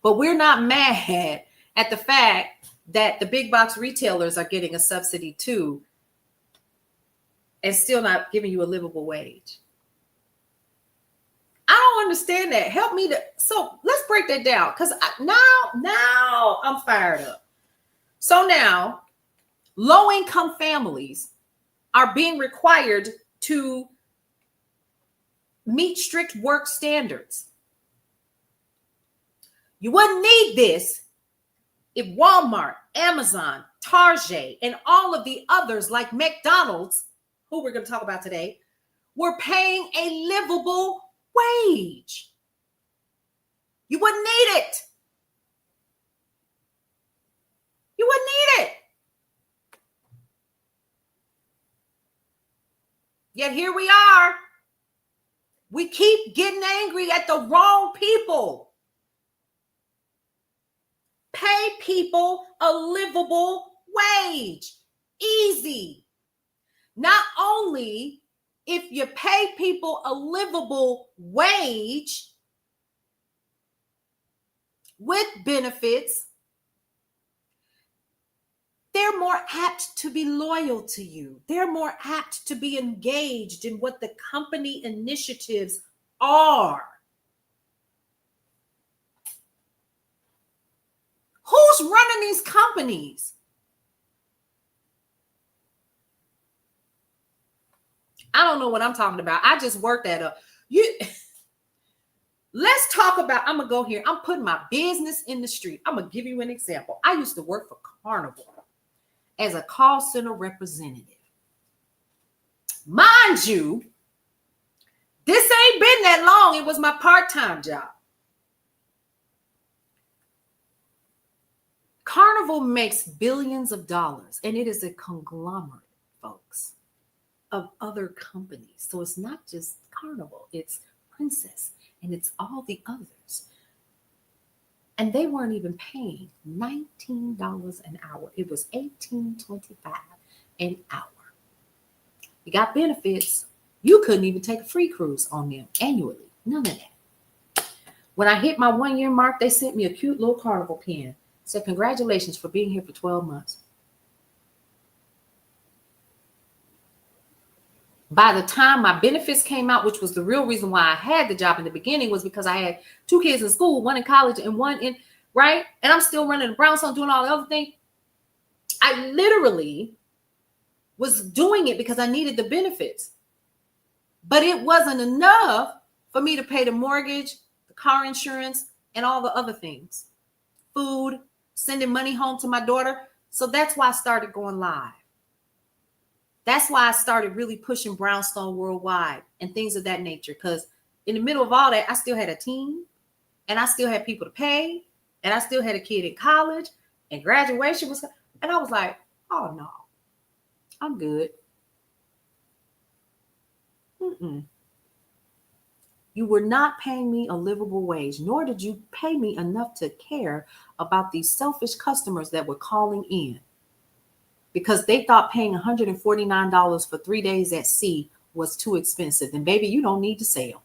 But we're not mad at the fact that the big box retailers are getting a subsidy too and still not giving you a livable wage. I don't understand that. Help me to. So let's break that down, because now I'm fired up. So now low-income families are being required to meet strict work standards. You wouldn't need this if Walmart, Amazon, Target, and all of the others like McDonald's, who we're going to talk about today, were paying a livable wage. You wouldn't need it. You wouldn't need it. Yet here we are. We keep getting angry at the wrong people. Pay people a livable wage. Easy. Not only if you pay people a livable wage with benefits, they're more apt to be loyal to you. They're more apt to be engaged in what the company initiatives are. Who's running these companies? I don't know what I'm talking about. I just worked at let's talk about, I'm going to go here. I'm putting my business in the street. I'm going to give you an example. I used to work for Carnival as a call center representative. Mind you, this ain't been that long. It was my part-time job. Carnival makes billions of dollars, and it is a conglomerate, folks, of other companies. So it's not just Carnival, it's Princess, and it's all the others. And they weren't even paying $19 an hour. It was $18.25 an hour. You got benefits. You couldn't even take a free cruise on them annually. None of that. When I hit my 1-year mark, they sent me a cute little Carnival pin. Said, congratulations for being here for 12 months. By the time my benefits came out, which was the real reason why I had the job in the beginning, was because I had 2 kids in school, 1 in college and 1 in, right? And I'm still running the brownstone, doing all the other things. I literally was doing it because I needed the benefits. But it wasn't enough for me to pay the mortgage, the car insurance, and all the other things. Food, sending money home to my daughter. So that's why I started going live. That's why I started really pushing Brownstone Worldwide and things of that nature. Because in the middle of all that, I still had a team, and I still had people to pay, and I still had a kid in college, and graduation was, and I was like, oh no, I'm good. You were not paying me a livable wage, nor did you pay me enough to care about these selfish customers that were calling in because they thought paying $149 for 3 days at sea was too expensive. And baby, you don't need to sell.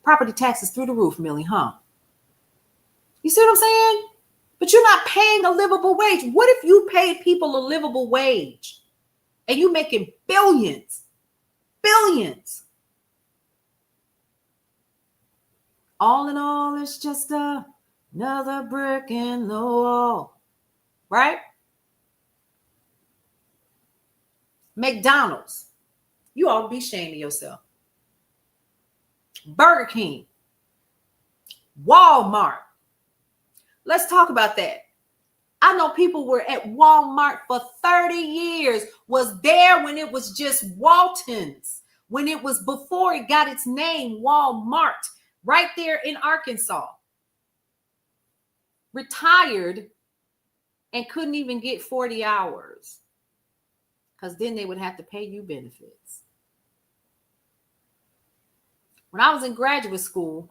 Property taxes through the roof, Millie, huh? You see what I'm saying? But you're not paying a livable wage. What if you paid people a livable wage and you making billions? Billions. All in all, it's just another brick in the wall, right? McDonald's, you ought to be ashamed of yourself. Burger King, Walmart. Let's talk about that. I know people were at Walmart for 30 years, was there when it was just Walton's, when it was before it got its name, Walmart, right there in Arkansas. Retired and couldn't even get 40 hours because then they would have to pay you benefits. When I was in graduate school,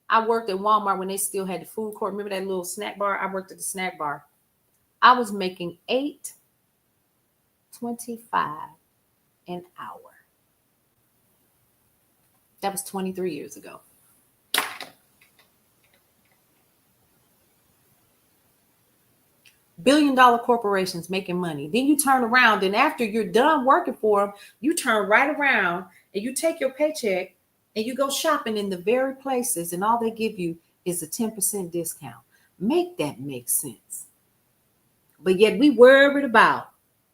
I worked at Walmart when they still had the food court. Remember that little snack bar? I worked at the snack bar. I was making $8.25 an hour. That was 23 years ago. Billion-dollar corporations making money. Then you turn around, and after you're done working for them, you turn right around and you take your paycheck and you go shopping in the very places, and all they give you is a 10% discount. Make that make sense. But yet we worried about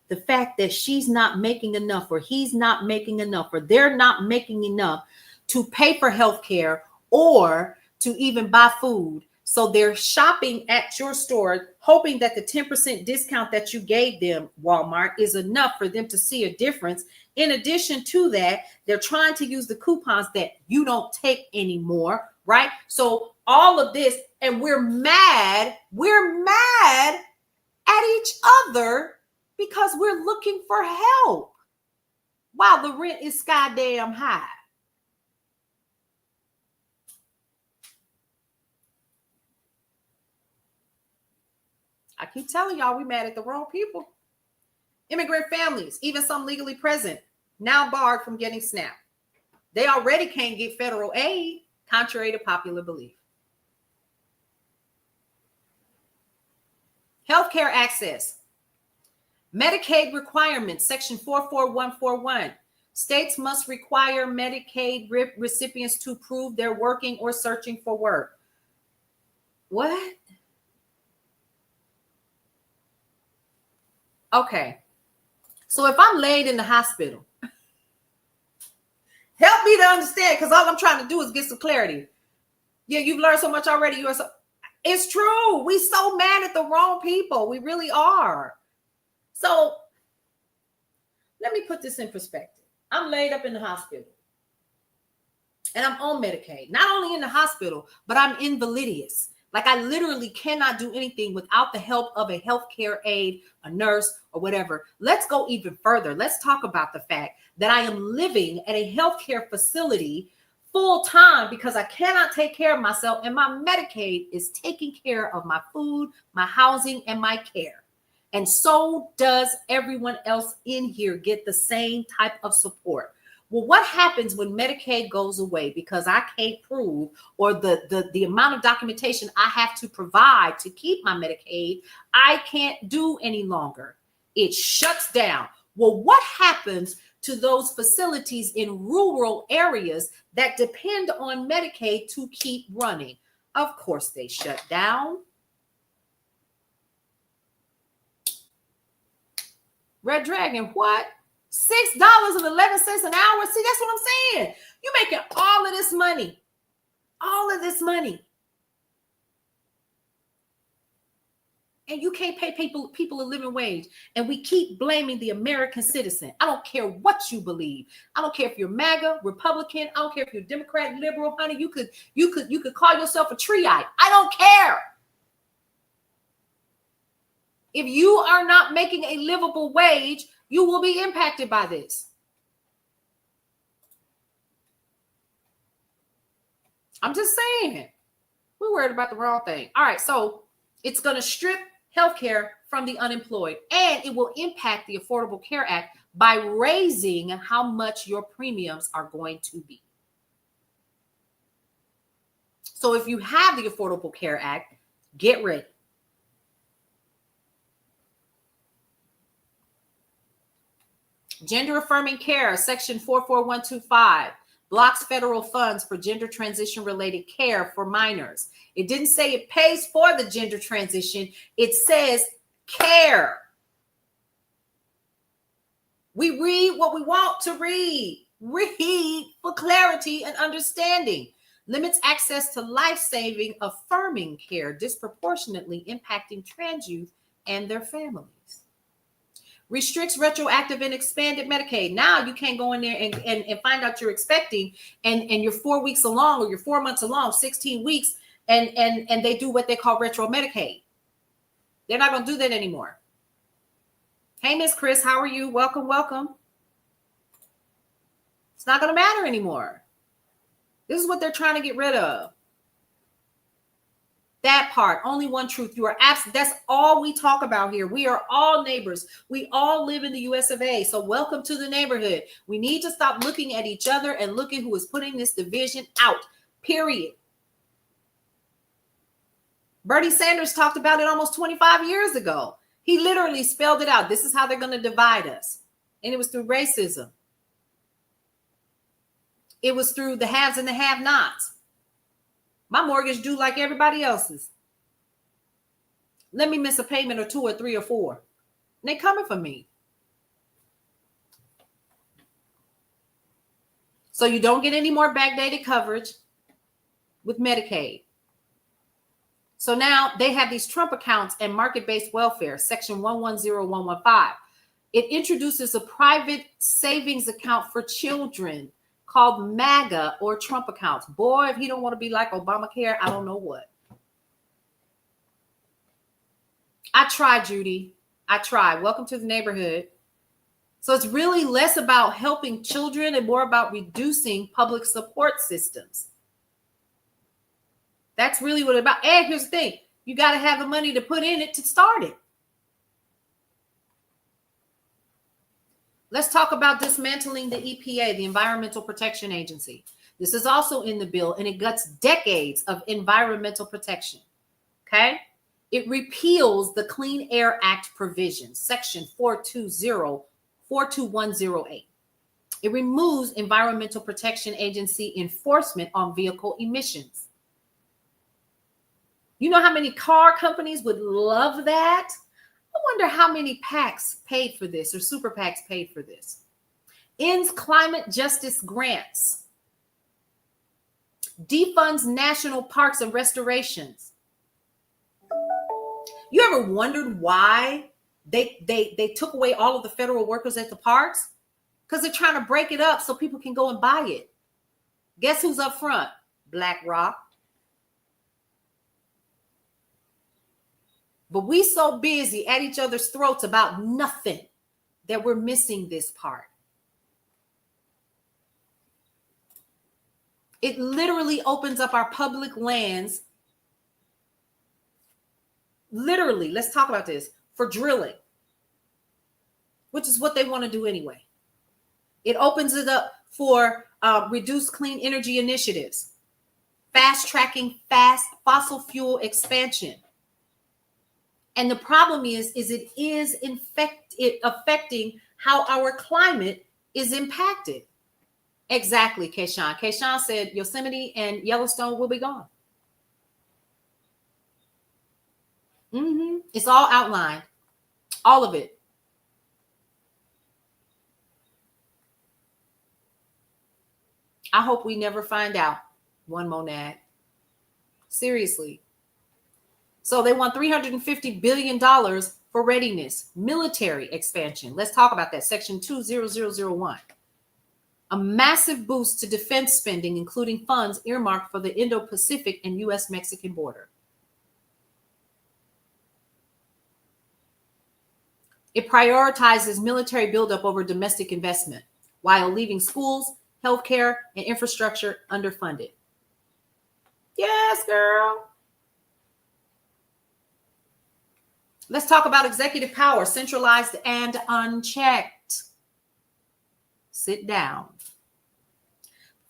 the fact that she's not making enough, or he's not making enough, or they're not making enough to pay for health care or to even buy food. So they're shopping at your store, hoping that the 10% discount that you gave them, Walmart, is enough for them to see a difference. In addition to that, they're trying to use the coupons that you don't take anymore, right? So all of this, and we're mad at each other because we're looking for help while the rent is sky damn high. I keep telling y'all we mad at the wrong people. Immigrant families, even some legally present, now barred from getting SNAP. They already can't get federal aid, contrary to popular belief. Healthcare access. Medicaid requirements, section 44141. States must require Medicaid recipients to prove they're working or searching for work. What? Okay. So if I'm laid in the hospital, help me to understand, because all I'm trying to do is get some clarity. Yeah, you've learned so much already. It's true. We so mad at the wrong people. We really are. So let me put this in perspective. I'm laid up in the hospital and I'm on Medicaid. Not only in the hospital, but I'm invalidious. Like I literally cannot do anything without the help of a healthcare aide, a nurse, or whatever. Let's go even further. Let's talk about the fact that I am living at a healthcare facility full time because I cannot take care of myself, and my Medicaid is taking care of my food, my housing, and my care. And so does everyone else in here get the same type of support. Well, what happens when Medicaid goes away because I can't prove, or the amount of documentation I have to provide to keep my Medicaid, I can't do any longer? It shuts down. Well, what happens to those facilities in rural areas that depend on Medicaid to keep running? Of course, they shut down. Red Dragon, what? $6.11 an hour. See, that's what I'm saying. You're making all of this money. All of this money. And you can't pay people a living wage. And we keep blaming the American citizen. I don't care what you believe. I don't care if you're MAGA, Republican. I don't care if you're Democrat, liberal, honey. You could call yourself a treeite. I don't care. If you are not making a livable wage, you will be impacted by this. I'm just saying. We're worried about the wrong thing. All right, so it's going to strip healthcare from the unemployed, and it will impact the Affordable Care Act by raising how much your premiums are going to be. So if you have the Affordable Care Act, get ready. Gender affirming care, section 44125, blocks federal funds for gender transition related care for minors. It didn't say it pays for the gender transition. It says care. We read what we want to read. Read for clarity and understanding. Limits access to life-saving affirming care, disproportionately impacting trans youth and their families. Restricts retroactive and expanded Medicaid. Now you can't go in there and find out you're expecting and you're 4 weeks along or you're 4 months along, 16 weeks, and they do what they call retro Medicaid. They're not going to do that anymore. Hey, Miss Chris, how are you? Welcome, welcome. It's not going to matter anymore. This is what they're trying to get rid of. That part, only one truth. You are absent. That's all we talk about here. We are all neighbors. We all live in the US of A. So welcome to the neighborhood. We need to stop looking at each other and looking who is putting this division out, period. Bernie Sanders talked about it almost 25 years ago. He literally spelled it out. This is how they're going to divide us. And it was through racism. It was through the haves and the have-nots. My mortgage due like everybody else's. Let me miss a payment or 2 or 3 or 4. And they coming for me. So you don't get any more backdated coverage with Medicaid. So now they have these Trump accounts and market-based welfare, section 110115. It introduces a private savings account for children called MAGA or Trump accounts. Boy, if he don't want to be like Obamacare, I don't know what. I try, Judy. I try. Welcome to the neighborhood. So it's really less about helping children and more about reducing public support systems. That's really what it's about. And here's the thing. You got to have the money to put in it to start it. Let's talk about dismantling the EPA, the Environmental Protection Agency. This is also in the bill, and it guts decades of environmental protection. Okay? It repeals the Clean Air Act provisions, section 42108. It removes Environmental Protection Agency enforcement on vehicle emissions. You know how many car companies would love that? I wonder how many PACs paid for this or super PACs paid for this. Ends climate justice grants. Defunds national parks and restorations. You ever wondered why they took away all of the federal workers at the parks? Because they're trying to break it up so people can go and buy it. Guess who's up front? BlackRock. But we so busy at each other's throats about nothing that we're missing this part. It literally opens up our public lands. Literally, let's talk about this, for drilling, which is what they want to do anyway. It opens it up for reduced clean energy initiatives, fast tracking fossil fuel expansion. And the problem is it is affecting how our climate is impacted. Exactly, Kayshawn. Kayshawn said Yosemite and Yellowstone will be gone. It's all outlined, all of it. I hope we never find out. One monad. Seriously. So they want $350 billion for readiness, military expansion. Let's talk about that. Section 20001. A massive boost to defense spending, including funds earmarked for the Indo-Pacific and U.S.-Mexican border. It prioritizes military buildup over domestic investment while leaving schools, healthcare, and infrastructure underfunded. Yes, girl. Let's talk about executive power, centralized and unchecked. Sit down.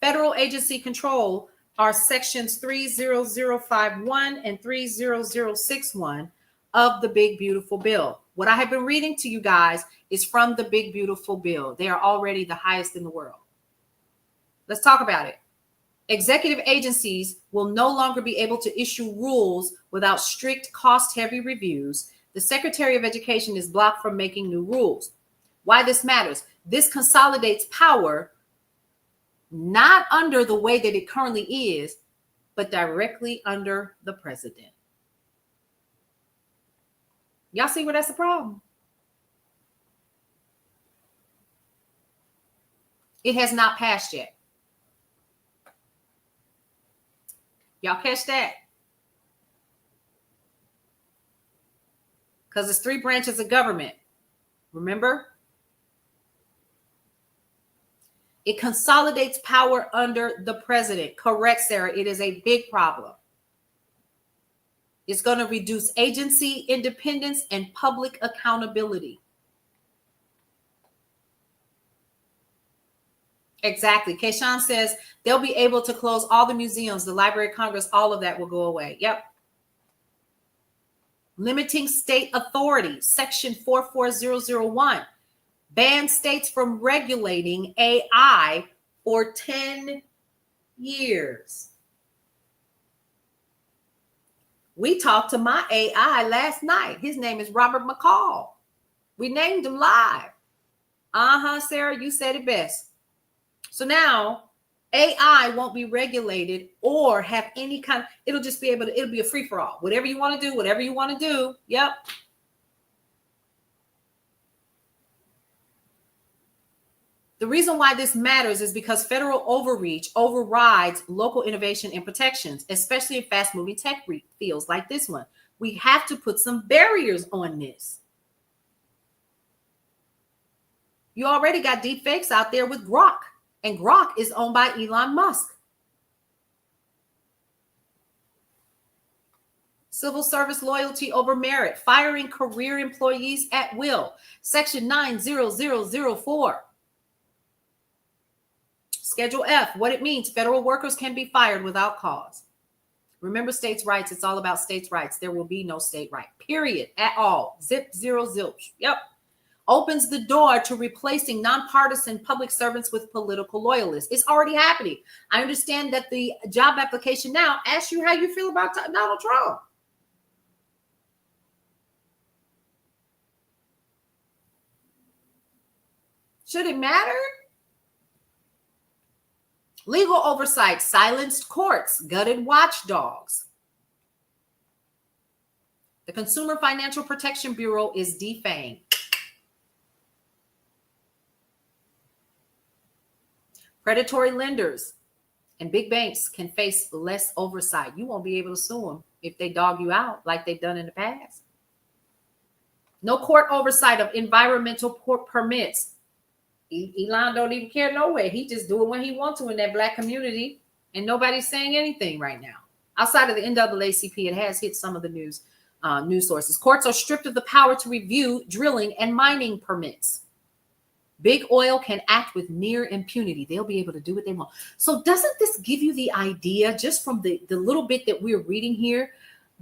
Federal agency control are sections 30051 and 30061 of the Big Beautiful Bill. What I have been reading to you guys is from the Big Beautiful Bill. They are already the highest in the world. Let's talk about it. Executive agencies will no longer be able to issue rules without strict cost-heavy reviews. The Secretary of Education is blocked from making new rules. Why this matters? This consolidates power not under the way that it currently is, but directly under the president. Y'all see where that's the problem? It has not passed yet. Y'all catch that? Because it's 3 branches of government. Remember? It consolidates power under the president. Correct, Sarah. It is a big problem. It's going to reduce agency independence and public accountability. Exactly. Kayshawn says they'll be able to close all the museums, the Library of Congress, all of that will go away. Yep. Limiting state authority, section 44001. Ban states from regulating AI for 10 years. We talked to my AI last night. His name is Robert McCall. We named him live. Sarah, you said it best. So now AI won't be regulated or have any kind of, it'll just be able to, it'll be a free for all. Whatever you want to do, whatever you want to do. Yep. The reason why this matters is because federal overreach overrides local innovation and protections, especially in fast-moving tech fields like this one. We have to put some barriers on this. You already got deep fakes out there with Grok, and Grok is owned by Elon Musk. Civil service loyalty over merit, firing career employees at will, section 90004. Schedule F, what it means, federal workers can be fired without cause. Remember states' rights, it's all about states' rights. There will be no state right, period, at all. Zip, zero, zilch. Yep. Opens the door to replacing nonpartisan public servants with political loyalists. It's already happening. I understand that the job application now asks you how you feel about Donald Trump. Should it matter? Legal oversight, silenced courts, gutted watchdogs. The Consumer Financial Protection Bureau is defanged. Predatory lenders and big banks can face less oversight. You won't be able to sue them if they dog you out like they've done in the past. No court oversight of environmental permits. Elon don't even care no way. He just do it when he wants to in that black community, and nobody's saying anything right now. Outside of the NAACP, it has hit some of the news sources. Courts are stripped of the power to review drilling and mining permits. Big oil can act with near impunity. They'll be able to do what they want. So doesn't this give you the idea, just from the little bit that we're reading here?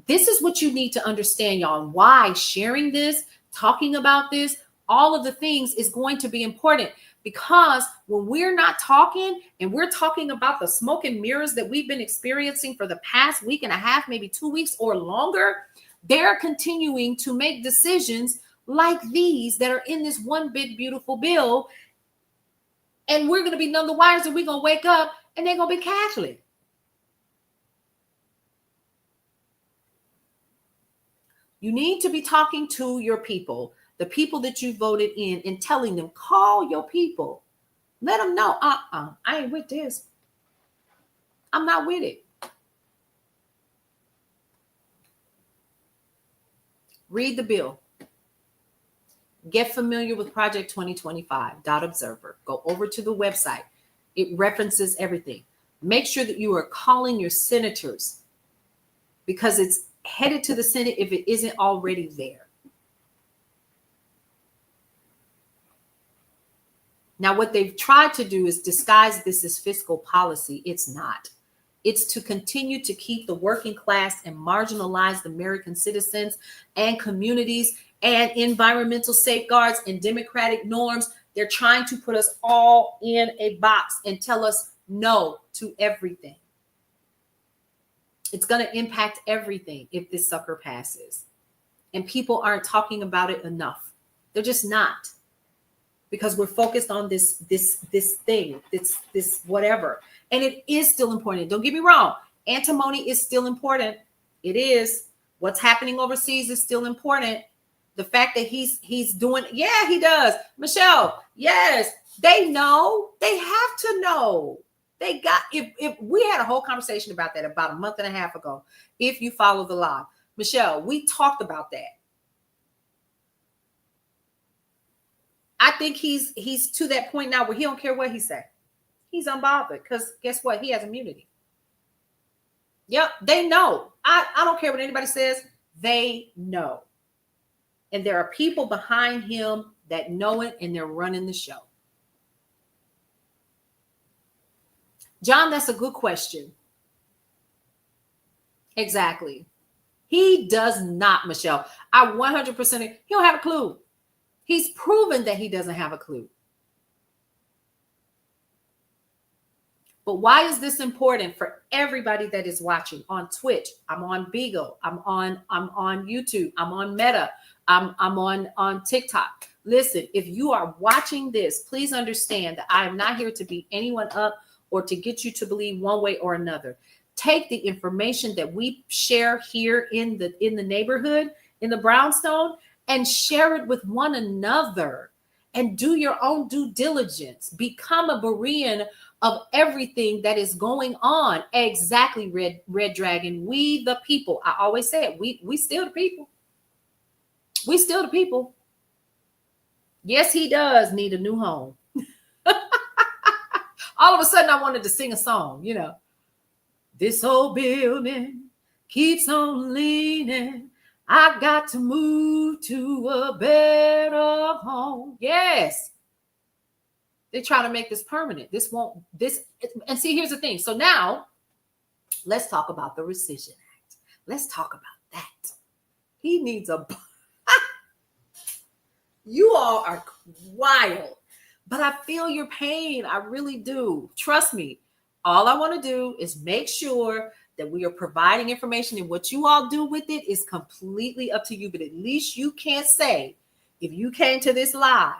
This is what you need to understand, y'all. Why sharing this, talking about this, all of the things is going to be important, because when we're not talking and we're talking about the smoke and mirrors that we've been experiencing for the past week and a half, maybe 2 weeks or longer, they're continuing to make decisions like these that are in this one big, beautiful bill. And we're going to be none the wiser. We're going to wake up and they're going to be Catholic. You need to be talking to your people, the people that you voted in, and telling them, call your people. Let them know, I ain't with this. I'm not with it. Read the bill. Get familiar with Project 2025.observer. Go over to the website. It references everything. Make sure that you are calling your senators because it's headed to the Senate if it isn't already there. Now, what they've tried to do is disguise this as fiscal policy. It's not. It's to continue to keep the working class and marginalized American citizens and communities and environmental safeguards and democratic norms. They're trying to put us all in a box and tell us no to everything. It's going to impact everything if this sucker passes. And people aren't talking about it enough. They're just not. Because we're focused on this thing, this whatever. And it is still important. Don't get me wrong. Antimony is still important. It is. What's happening overseas is still important. The fact that he's doing, yeah, he does. Michelle, yes, they know. They have to know. They got, if we had a whole conversation about that about a month and a half ago, if you follow the law. Michelle, we talked about that. I think he's to that point now where he don't care what he say. He's unbothered because guess what? He has immunity. Yep, they know. I don't care what anybody says. They know. And there are people behind him that know it and they're running the show. John, that's a good question. Exactly. He does not, Michelle. I 100%, he don't have a clue. He's proven that he doesn't have a clue. But why is this important for everybody that is watching on Twitch? I'm on Beagle. I'm on YouTube. I'm on Meta. I'm on TikTok. Listen, if you are watching this, please understand that I am not here to beat anyone up or to get you to believe one way or another. Take the information that we share here in the neighborhood, in the brownstone, and share it with one another and do your own due diligence. Become a Berean of everything that is going on. Exactly, Red Dragon. We the people. I always say it. We still the people. We still the people. Yes, he does need a new home. All of a sudden, I wanted to sing a song, you know. This old building keeps on leaning. I got to move to a better home. Yes. They're trying to make this permanent. And see, here's the thing. So now let's talk about the Rescission Act. Let's talk about that. He needs a, you all are wild, but I feel your pain. I really do. Trust me. All I want to do is make sure that we are providing information, and what you all do with it is completely up to you. But at least you can't say, if you came to this live,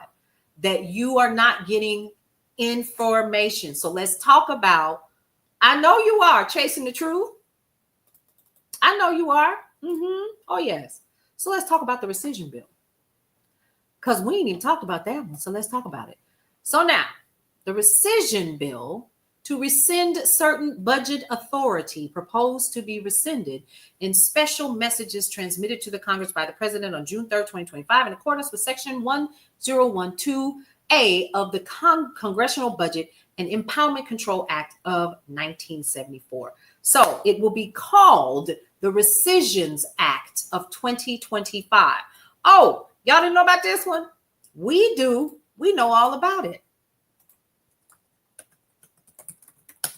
that you are not getting information. So let's talk about, I know you are chasing the truth. I know you are. Oh, yes. So let's talk about the rescission bill. Because we ain't even talked about that one. So let's talk about it. So now, the rescission bill, to rescind certain budget authority proposed to be rescinded in special messages transmitted to the Congress by the President on June 3rd, 2025, in accordance with Section 1012A of the Congressional Budget and Impoundment Control Act of 1974. So it will be called the Rescissions Act of 2025. Oh, y'all didn't know about this one? We do. We know all about it.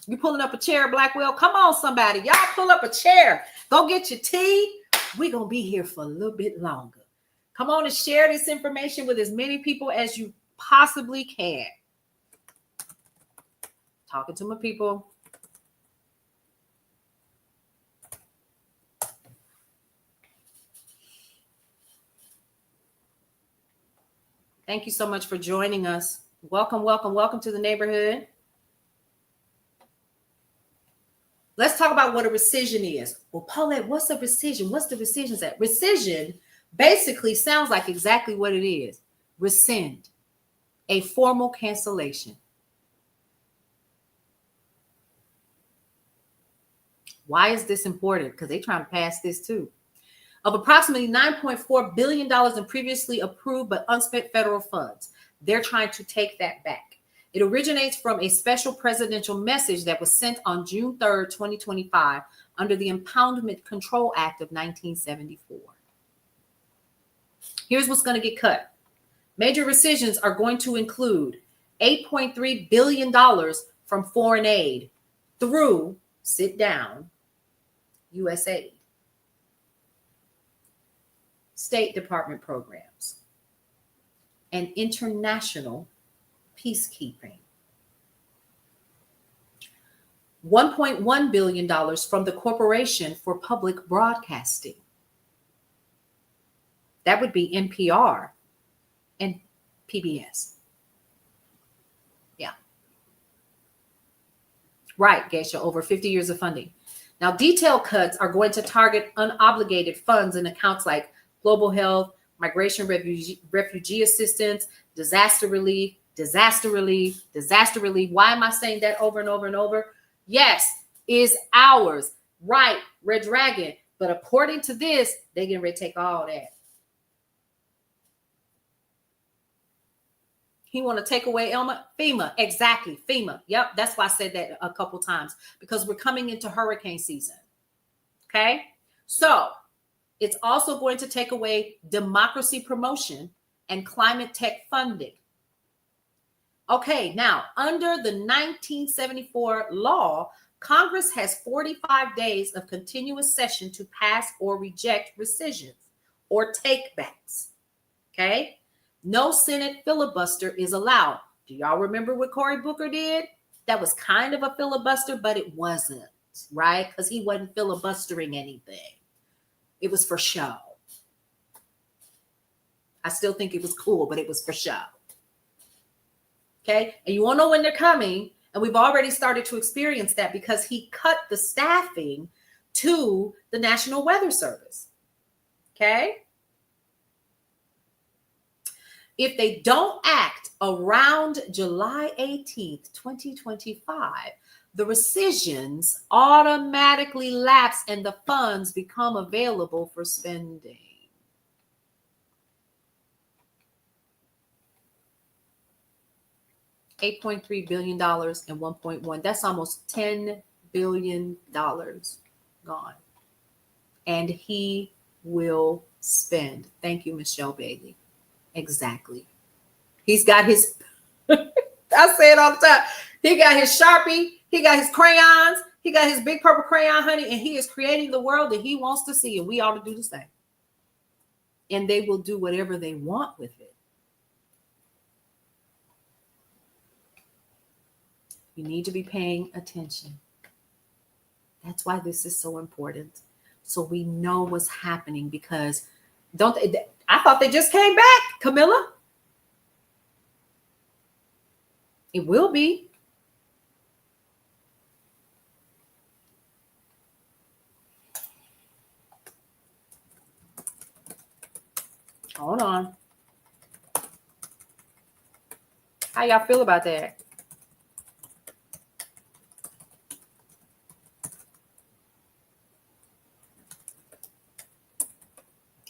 You pulling up a chair, Blackwell? Come on, somebody. Y'all pull up a chair. Go get your tea. We're going to be here for a little bit longer. Come on and share this information with as many people as you possibly can. Talking to my people. Thank you so much for joining us. Welcome, welcome, welcome to the neighborhood. Let's talk about what a rescission is. Well, Paulette, what's a rescission? What's the rescissions at? Rescission basically sounds like exactly what it is. Rescind, a formal cancellation. Why is this important? Because they're trying to pass this too. Of approximately $9.4 billion in previously approved but unspent federal funds, they're trying to take that back. It originates from a special presidential message that was sent on June 3rd, 2025, under the Impoundment Control Act of 1974. Here's what's going to get cut. Major rescissions are going to include $8.3 billion from foreign aid through, sit down, USAID, State Department programs, and international peacekeeping. $1.1 billion from the Corporation for Public Broadcasting. That would be NPR and PBS. Yeah. Right, Geisha, over 50 years of funding. Now, detailed cuts are going to target unobligated funds in accounts like global health, migration, refugee assistance, disaster relief. Why am I saying that over and over and over? Yes, is ours. Right, Red Dragon. But according to this, they're getting ready to take all that. He want to take away FEMA. Exactly, FEMA. Yep, that's why I said that a couple times, because we're coming into hurricane season. Okay, so it's also going to take away democracy promotion and climate tech funding. Okay, now, under the 1974 law, Congress has 45 days of continuous session to pass or reject rescissions or takebacks. Okay? No Senate filibuster is allowed. Do y'all remember what Cory Booker did? That was kind of a filibuster, but it wasn't, right? Because he wasn't filibustering anything. It was for show. I still think it was cool, but it was for show. Okay, and you won't know when they're coming, and we've already started to experience that because he cut the staffing to the National Weather Service. Okay, if they don't act around July 18th, 2025, the rescissions automatically lapse and the funds become available for spending. $8.3 billion and 1.1. That's almost $10 billion gone. And he will spend. Thank you, Michelle Bailey. Exactly. He's got his, I say it all the time. He got his Sharpie. He got his crayons. He got his big purple crayon, honey. And he is creating the world that he wants to see. And we ought to do the same. And they will do whatever they want with it. You need to be paying attention. That's why this is so important. So we know what's happening, because I thought they just came back, Camilla. It will be. Hold on. How y'all feel about that?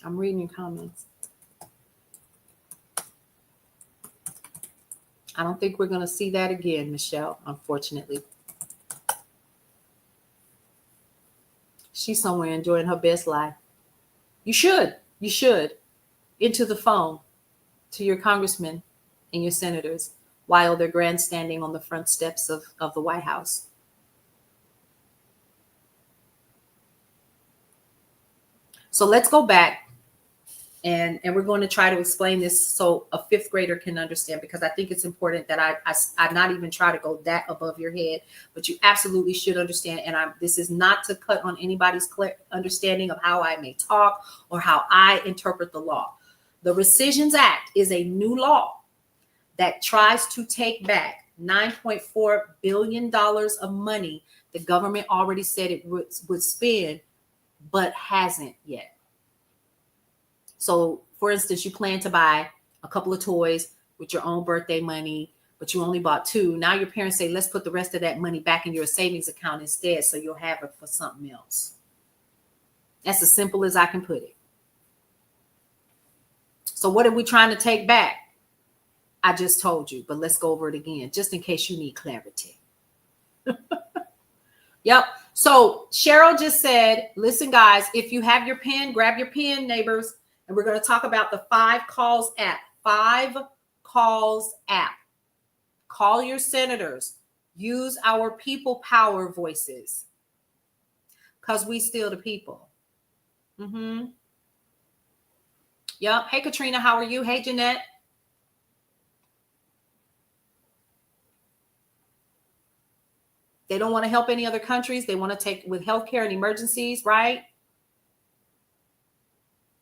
I'm reading your comments. I don't think we're going to see that again, Michelle, unfortunately. She's somewhere enjoying her best life. You should. Into the phone to your congressmen and your senators while they're grandstanding on the front steps of the White House. So let's go back. And we're going to try to explain this so a fifth grader can understand, because I think it's important that I not even try to go that above your head, but you absolutely should understand. And this is not to cut on anybody's understanding of how I may talk or how I interpret the law. The Rescissions Act is a new law that tries to take back $9.4 billion of money The government already said it would spend, but hasn't yet. So, for instance, you plan to buy a couple of toys with your own birthday money, but you only bought 2. Now your parents say, let's put the rest of that money back in your savings account instead, so you'll have it for something else. That's as simple as I can put it. So what are we trying to take back? I just told you, but let's go over it again, just in case you need clarity. Yep. So Cheryl just said, listen, guys, if you have your pen, grab your pen, neighbors, and we're going to talk about the 5 Calls app. 5 Calls app. Call your senators. Use our people power voices, because we still the people. Yep. Hey, Katrina, how are you? Hey, Jeanette. They don't want to help any other countries. They want to take with healthcare and emergencies, right?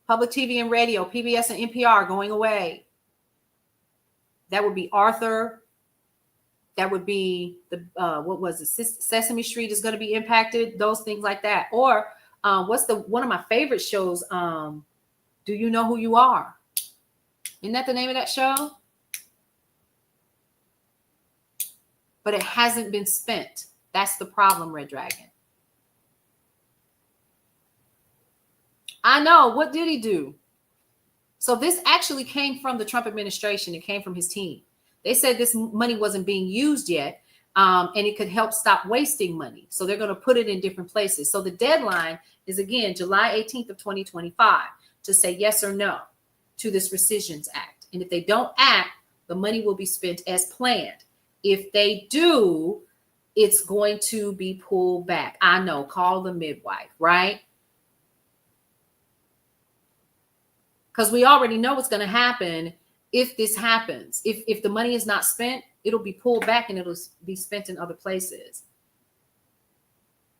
Public TV and radio, PBS and NPR going away. That would be Arthur. That would be the, what was it? Sesame Street is going to be impacted. Those things like that. Or what's one of my favorite shows? Do You Know Who You Are? Isn't that the name of that show? But it hasn't been spent. That's the problem, Red Dragon. I know. What did he do? So this actually came from the Trump administration. It came from his team. They said this money wasn't being used yet, and it could help stop wasting money. So they're going to put it in different places. So the deadline is, again, July 18th of 2025 to say yes or no to this Rescissions Act. And if they don't act, the money will be spent as planned. If they do, it's going to be pulled back. I know, call the midwife, right? Because we already know what's going to happen if this happens. If the money is not spent, it'll be pulled back and it'll be spent in other places.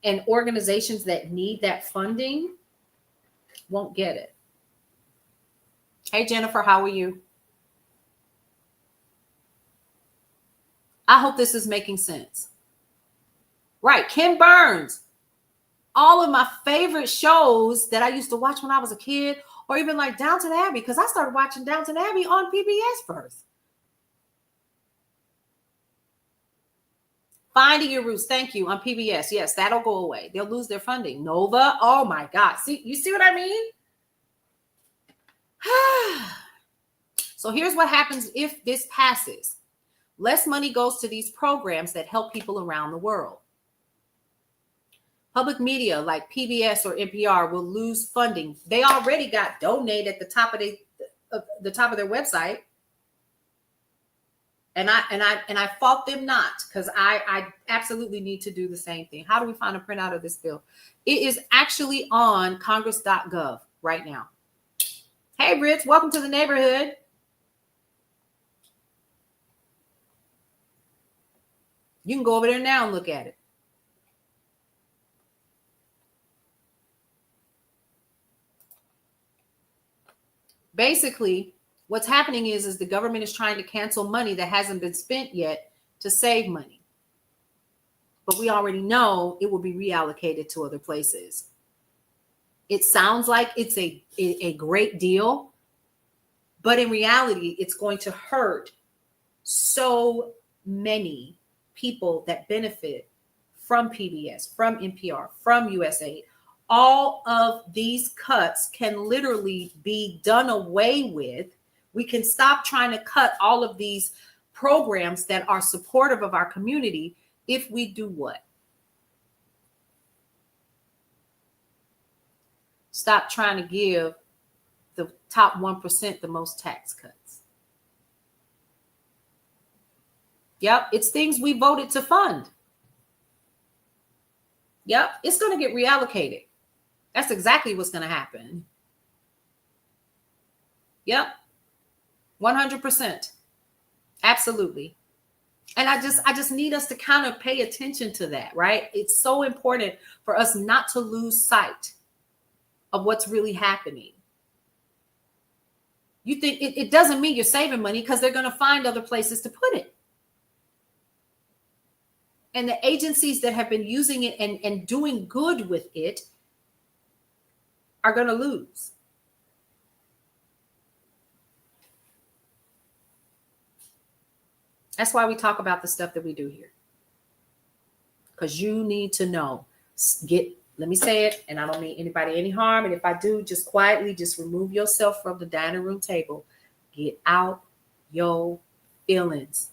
And organizations that need that funding won't get it. Hey, Jennifer, how are you? I hope this is making sense. Right, Ken Burns. All of my favorite shows that I used to watch when I was a kid, or even like Downton Abbey, because I started watching Downton Abbey on PBS first. Finding Your Roots, thank you, on PBS. Yes, that'll go away. They'll lose their funding. Nova, oh my God. See, you see what I mean? So here's what happens if this passes. Less money goes to these programs that help people around the world. Public media like PBS or NPR will lose funding. They already got donate at the top of the top of their website. And I fault them not, because I absolutely need to do the same thing. How do we find a printout of this bill? It is actually on congress.gov right now. Hey, Rich, welcome to the neighborhood. You can go over there now and look at it. Basically, what's happening is the government is trying to cancel money that hasn't been spent yet to save money. But we already know it will be reallocated to other places. It sounds like it's a great deal, but in reality, it's going to hurt so many people that benefit from PBS, from NPR, from USAID. All of these cuts can literally be done away with. We can stop trying to cut all of these programs that are supportive of our community if we do what? Stop trying to give the top 1% the most tax cuts. Yep, it's things we voted to fund. Yep, it's going to get reallocated. That's exactly what's going to happen. Yep, 100%. Absolutely. And I just need us to kind of pay attention to that, right? It's so important for us not to lose sight of what's really happening. You think it doesn't mean you're saving money, because they're going to find other places to put it. And the agencies that have been using it and doing good with it are going to lose. That's why we talk about the stuff that we do here. Because you need to know. Let me say it, and I don't mean anybody any harm. And if I do, just quietly, just remove yourself from the dining room table. Get out your feelings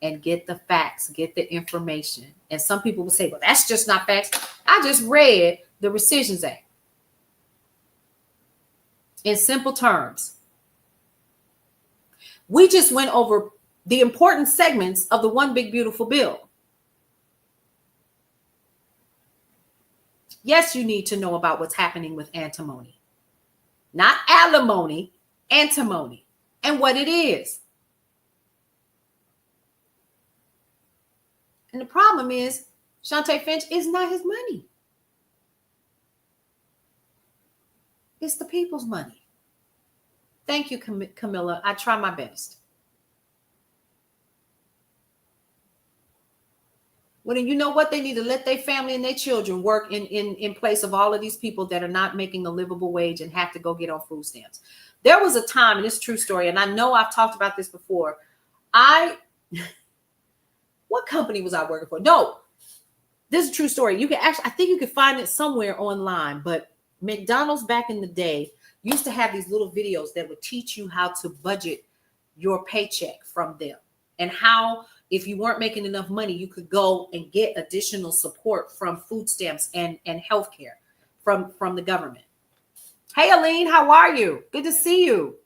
and get the facts, get the information. And some people will say, well, that's just not facts. I just read the Rescissions Act. In simple terms, we just went over the important segments of the One Big Beautiful Bill. Yes, you need to know about what's happening with antimony. Not alimony, antimony, and what it is. And the problem is, Shantae Finch is not his money. It's the people's money. Thank you, Camilla. I try my best. Well, then you know what? They need to let their family and their children work in place of all of these people that are not making a livable wage and have to go get on food stamps. There was a time, and it's a true story, and I know I've talked about this before. What company was I working for? No, this is a true story. You can actually, I think you can find it somewhere online, but McDonald's back in the day used to have these little videos that would teach you how to budget your paycheck from them and how, if you weren't making enough money, you could go and get additional support from food stamps and healthcare from the government. Hey, Aline, how are you? Good to see you.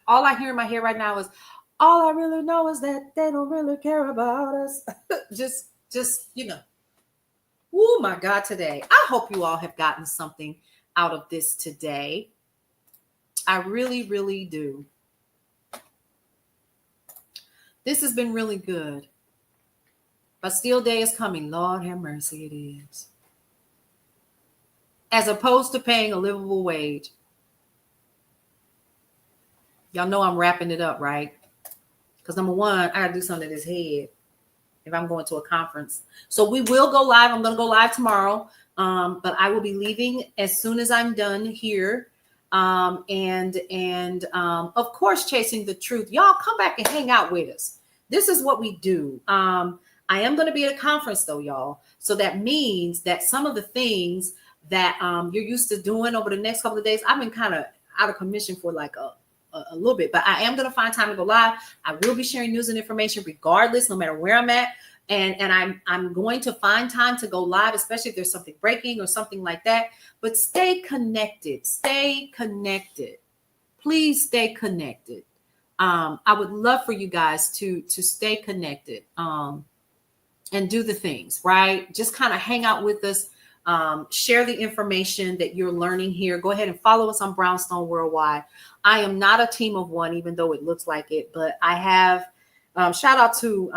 All I hear in my head right now is, all I really know is that they don't really care about us. just, you know. Oh my God, today. I hope you all have gotten something out of this today. I really, really do. This has been really good. Bastille Day is coming. Lord have mercy, it is. As opposed to paying a livable wage. Y'all know I'm wrapping it up, right? Because number one, I got to do something to this head if I'm going to a conference. So we will go live. I'm going to go live tomorrow. But I will be leaving as soon as I'm done here. And of course, chasing the truth. Y'all come back and hang out with us. This is what we do. I am going to be at a conference though, y'all. So that means that some of the things that you're used to doing over the next couple of days, I've been kind of out of commission for like a little bit, but I am going to find time to go live. I will be sharing news and information regardless, no matter where I'm at. And I'm going to find time to go live, especially if there's something breaking or something like that. But stay connected. Stay connected. Please stay connected. I would love for you guys to stay connected and do the things, right? Just kind of hang out with us. Share the information that you're learning here. Go ahead and follow us on Brownstone Worldwide. I am not a team of one, even though it looks like it, but I have shout out to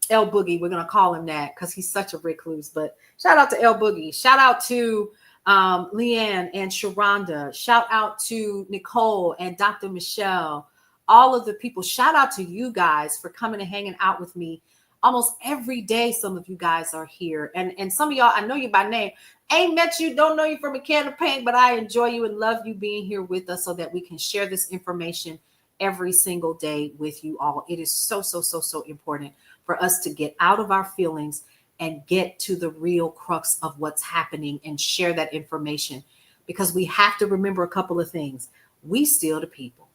El Boogie. We're going to call him that because he's such a recluse, but shout out to El Boogie. Shout out to Leanne and Sharonda. Shout out to Nicole and Dr. Michelle. All of the people. Shout out to you guys for coming and hanging out with me. Almost every day, some of you guys are here. And some of y'all, I know you by name. Ain't met you, don't know you from a can of paint, but I enjoy you and love you being here with us so that we can share this information every single day with you all. It is so, so, so, so important for us to get out of our feelings and get to the real crux of what's happening and share that information, because we have to remember a couple of things. We still the people.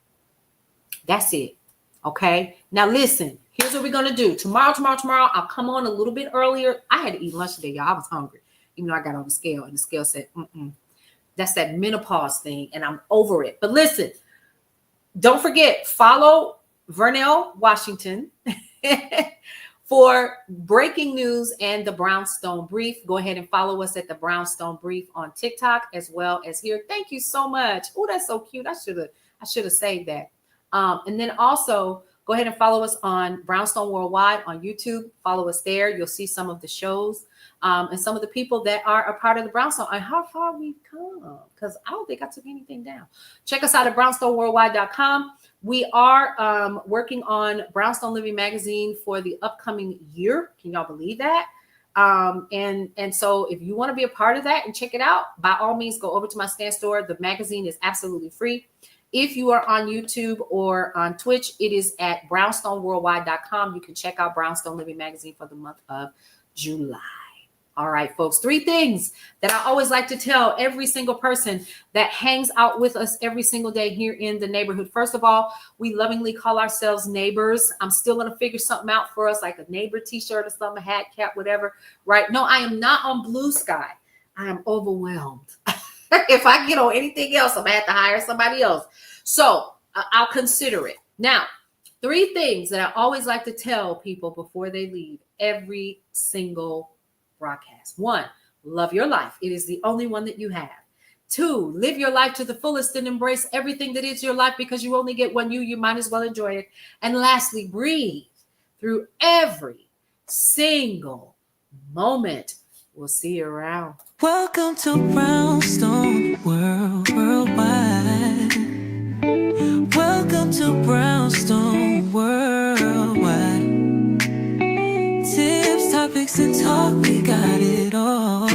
That's it. Okay. Now listen, here's what we're going to do. Tomorrow, I'll come on a little bit earlier. I had to eat lunch today, y'all. I was hungry, even though I got on the scale and the scale said, that's that menopause thing. And I'm over it. But listen, don't forget, follow Vernell Washington for breaking news and the Brownstone Brief. Go ahead and follow us at the Brownstone Brief on TikTok as well as here. Thank you so much. Oh, that's so cute. I should have saved that. And then also Go ahead and follow us on Brownstone Worldwide on YouTube. Follow us there. You'll see some of the shows and some of the people that are a part of the Brownstone and how far we've come, because I don't think I took anything down. Check us out at brownstoneworldwide.com. We are working on Brownstone Living Magazine for the upcoming year. Can y'all believe that? And so if you want to be a part of that and check it out, by all means, go over to my stand store. The magazine is absolutely free. If you are on YouTube or on Twitch, it is at brownstoneworldwide.com. You can check out Brownstone Living Magazine for the month of July. All right, folks, 3 things that I always like to tell every single person that hangs out with us every single day here in the neighborhood. First of all, we lovingly call ourselves neighbors. I'm still going to figure something out for us, like a neighbor t-shirt or something, a hat, cap, whatever, right? No, I am not on Blue Sky. I am overwhelmed. If I get on anything else, I'm going to have to hire somebody else. So I'll consider it. Now, 3 things that I always like to tell people before they leave every single broadcast. 1, love your life. It is the only one that you have. 2, live your life to the fullest and embrace everything that is your life, because you only get one you might as well enjoy it. And lastly, breathe through every single moment. We'll see you around. Welcome to Brownstone Worldwide. Welcome to Brownstone Worldwide. Tips, topics, and talk, we got it all.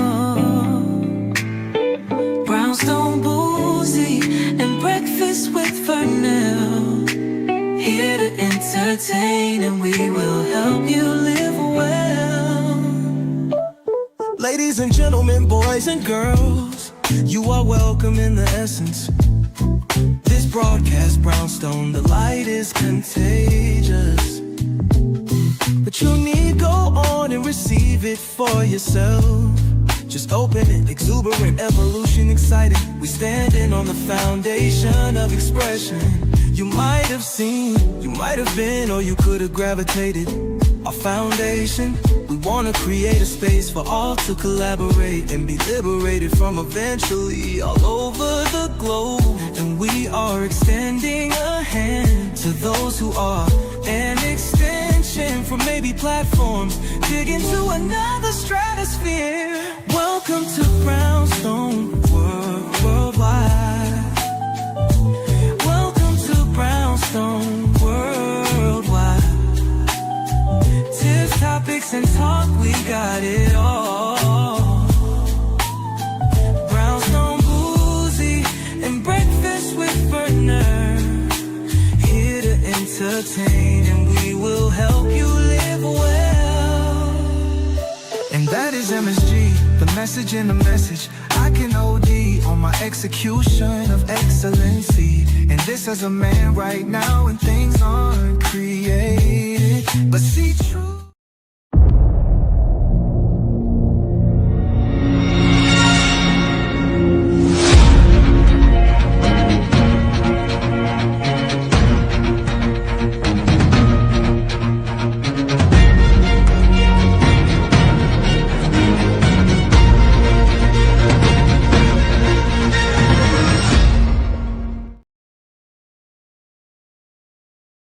Brownstone Boozy and Breakfast with Vernell. Here to entertain, and we will help you live well. Ladies and gentlemen, boys and girls, you are welcome in the essence. This broadcast, Brownstone, the light is contagious. But you need go on and receive it for yourself. Just open it, exuberant, evolution, excited. We standing on the foundation of expression. You might have seen, you might have been, or you could have gravitated. Our foundation, we want to create a space for all to collaborate and be liberated from eventually all over the globe. And we are extending a hand to those who are an extension from maybe platforms, dig into another stratosphere. Welcome to Brownstone Worldwide. Welcome to Brownstone Worldwide. Tips, topics, and talk, we got it all. Brownstone Boozy and Breakfast with Vernell. Here to entertain, and we will help you live well. And that is MSG, the message in the message. I can OD on my execution of excellency. And this as a man right now, and things aren't created.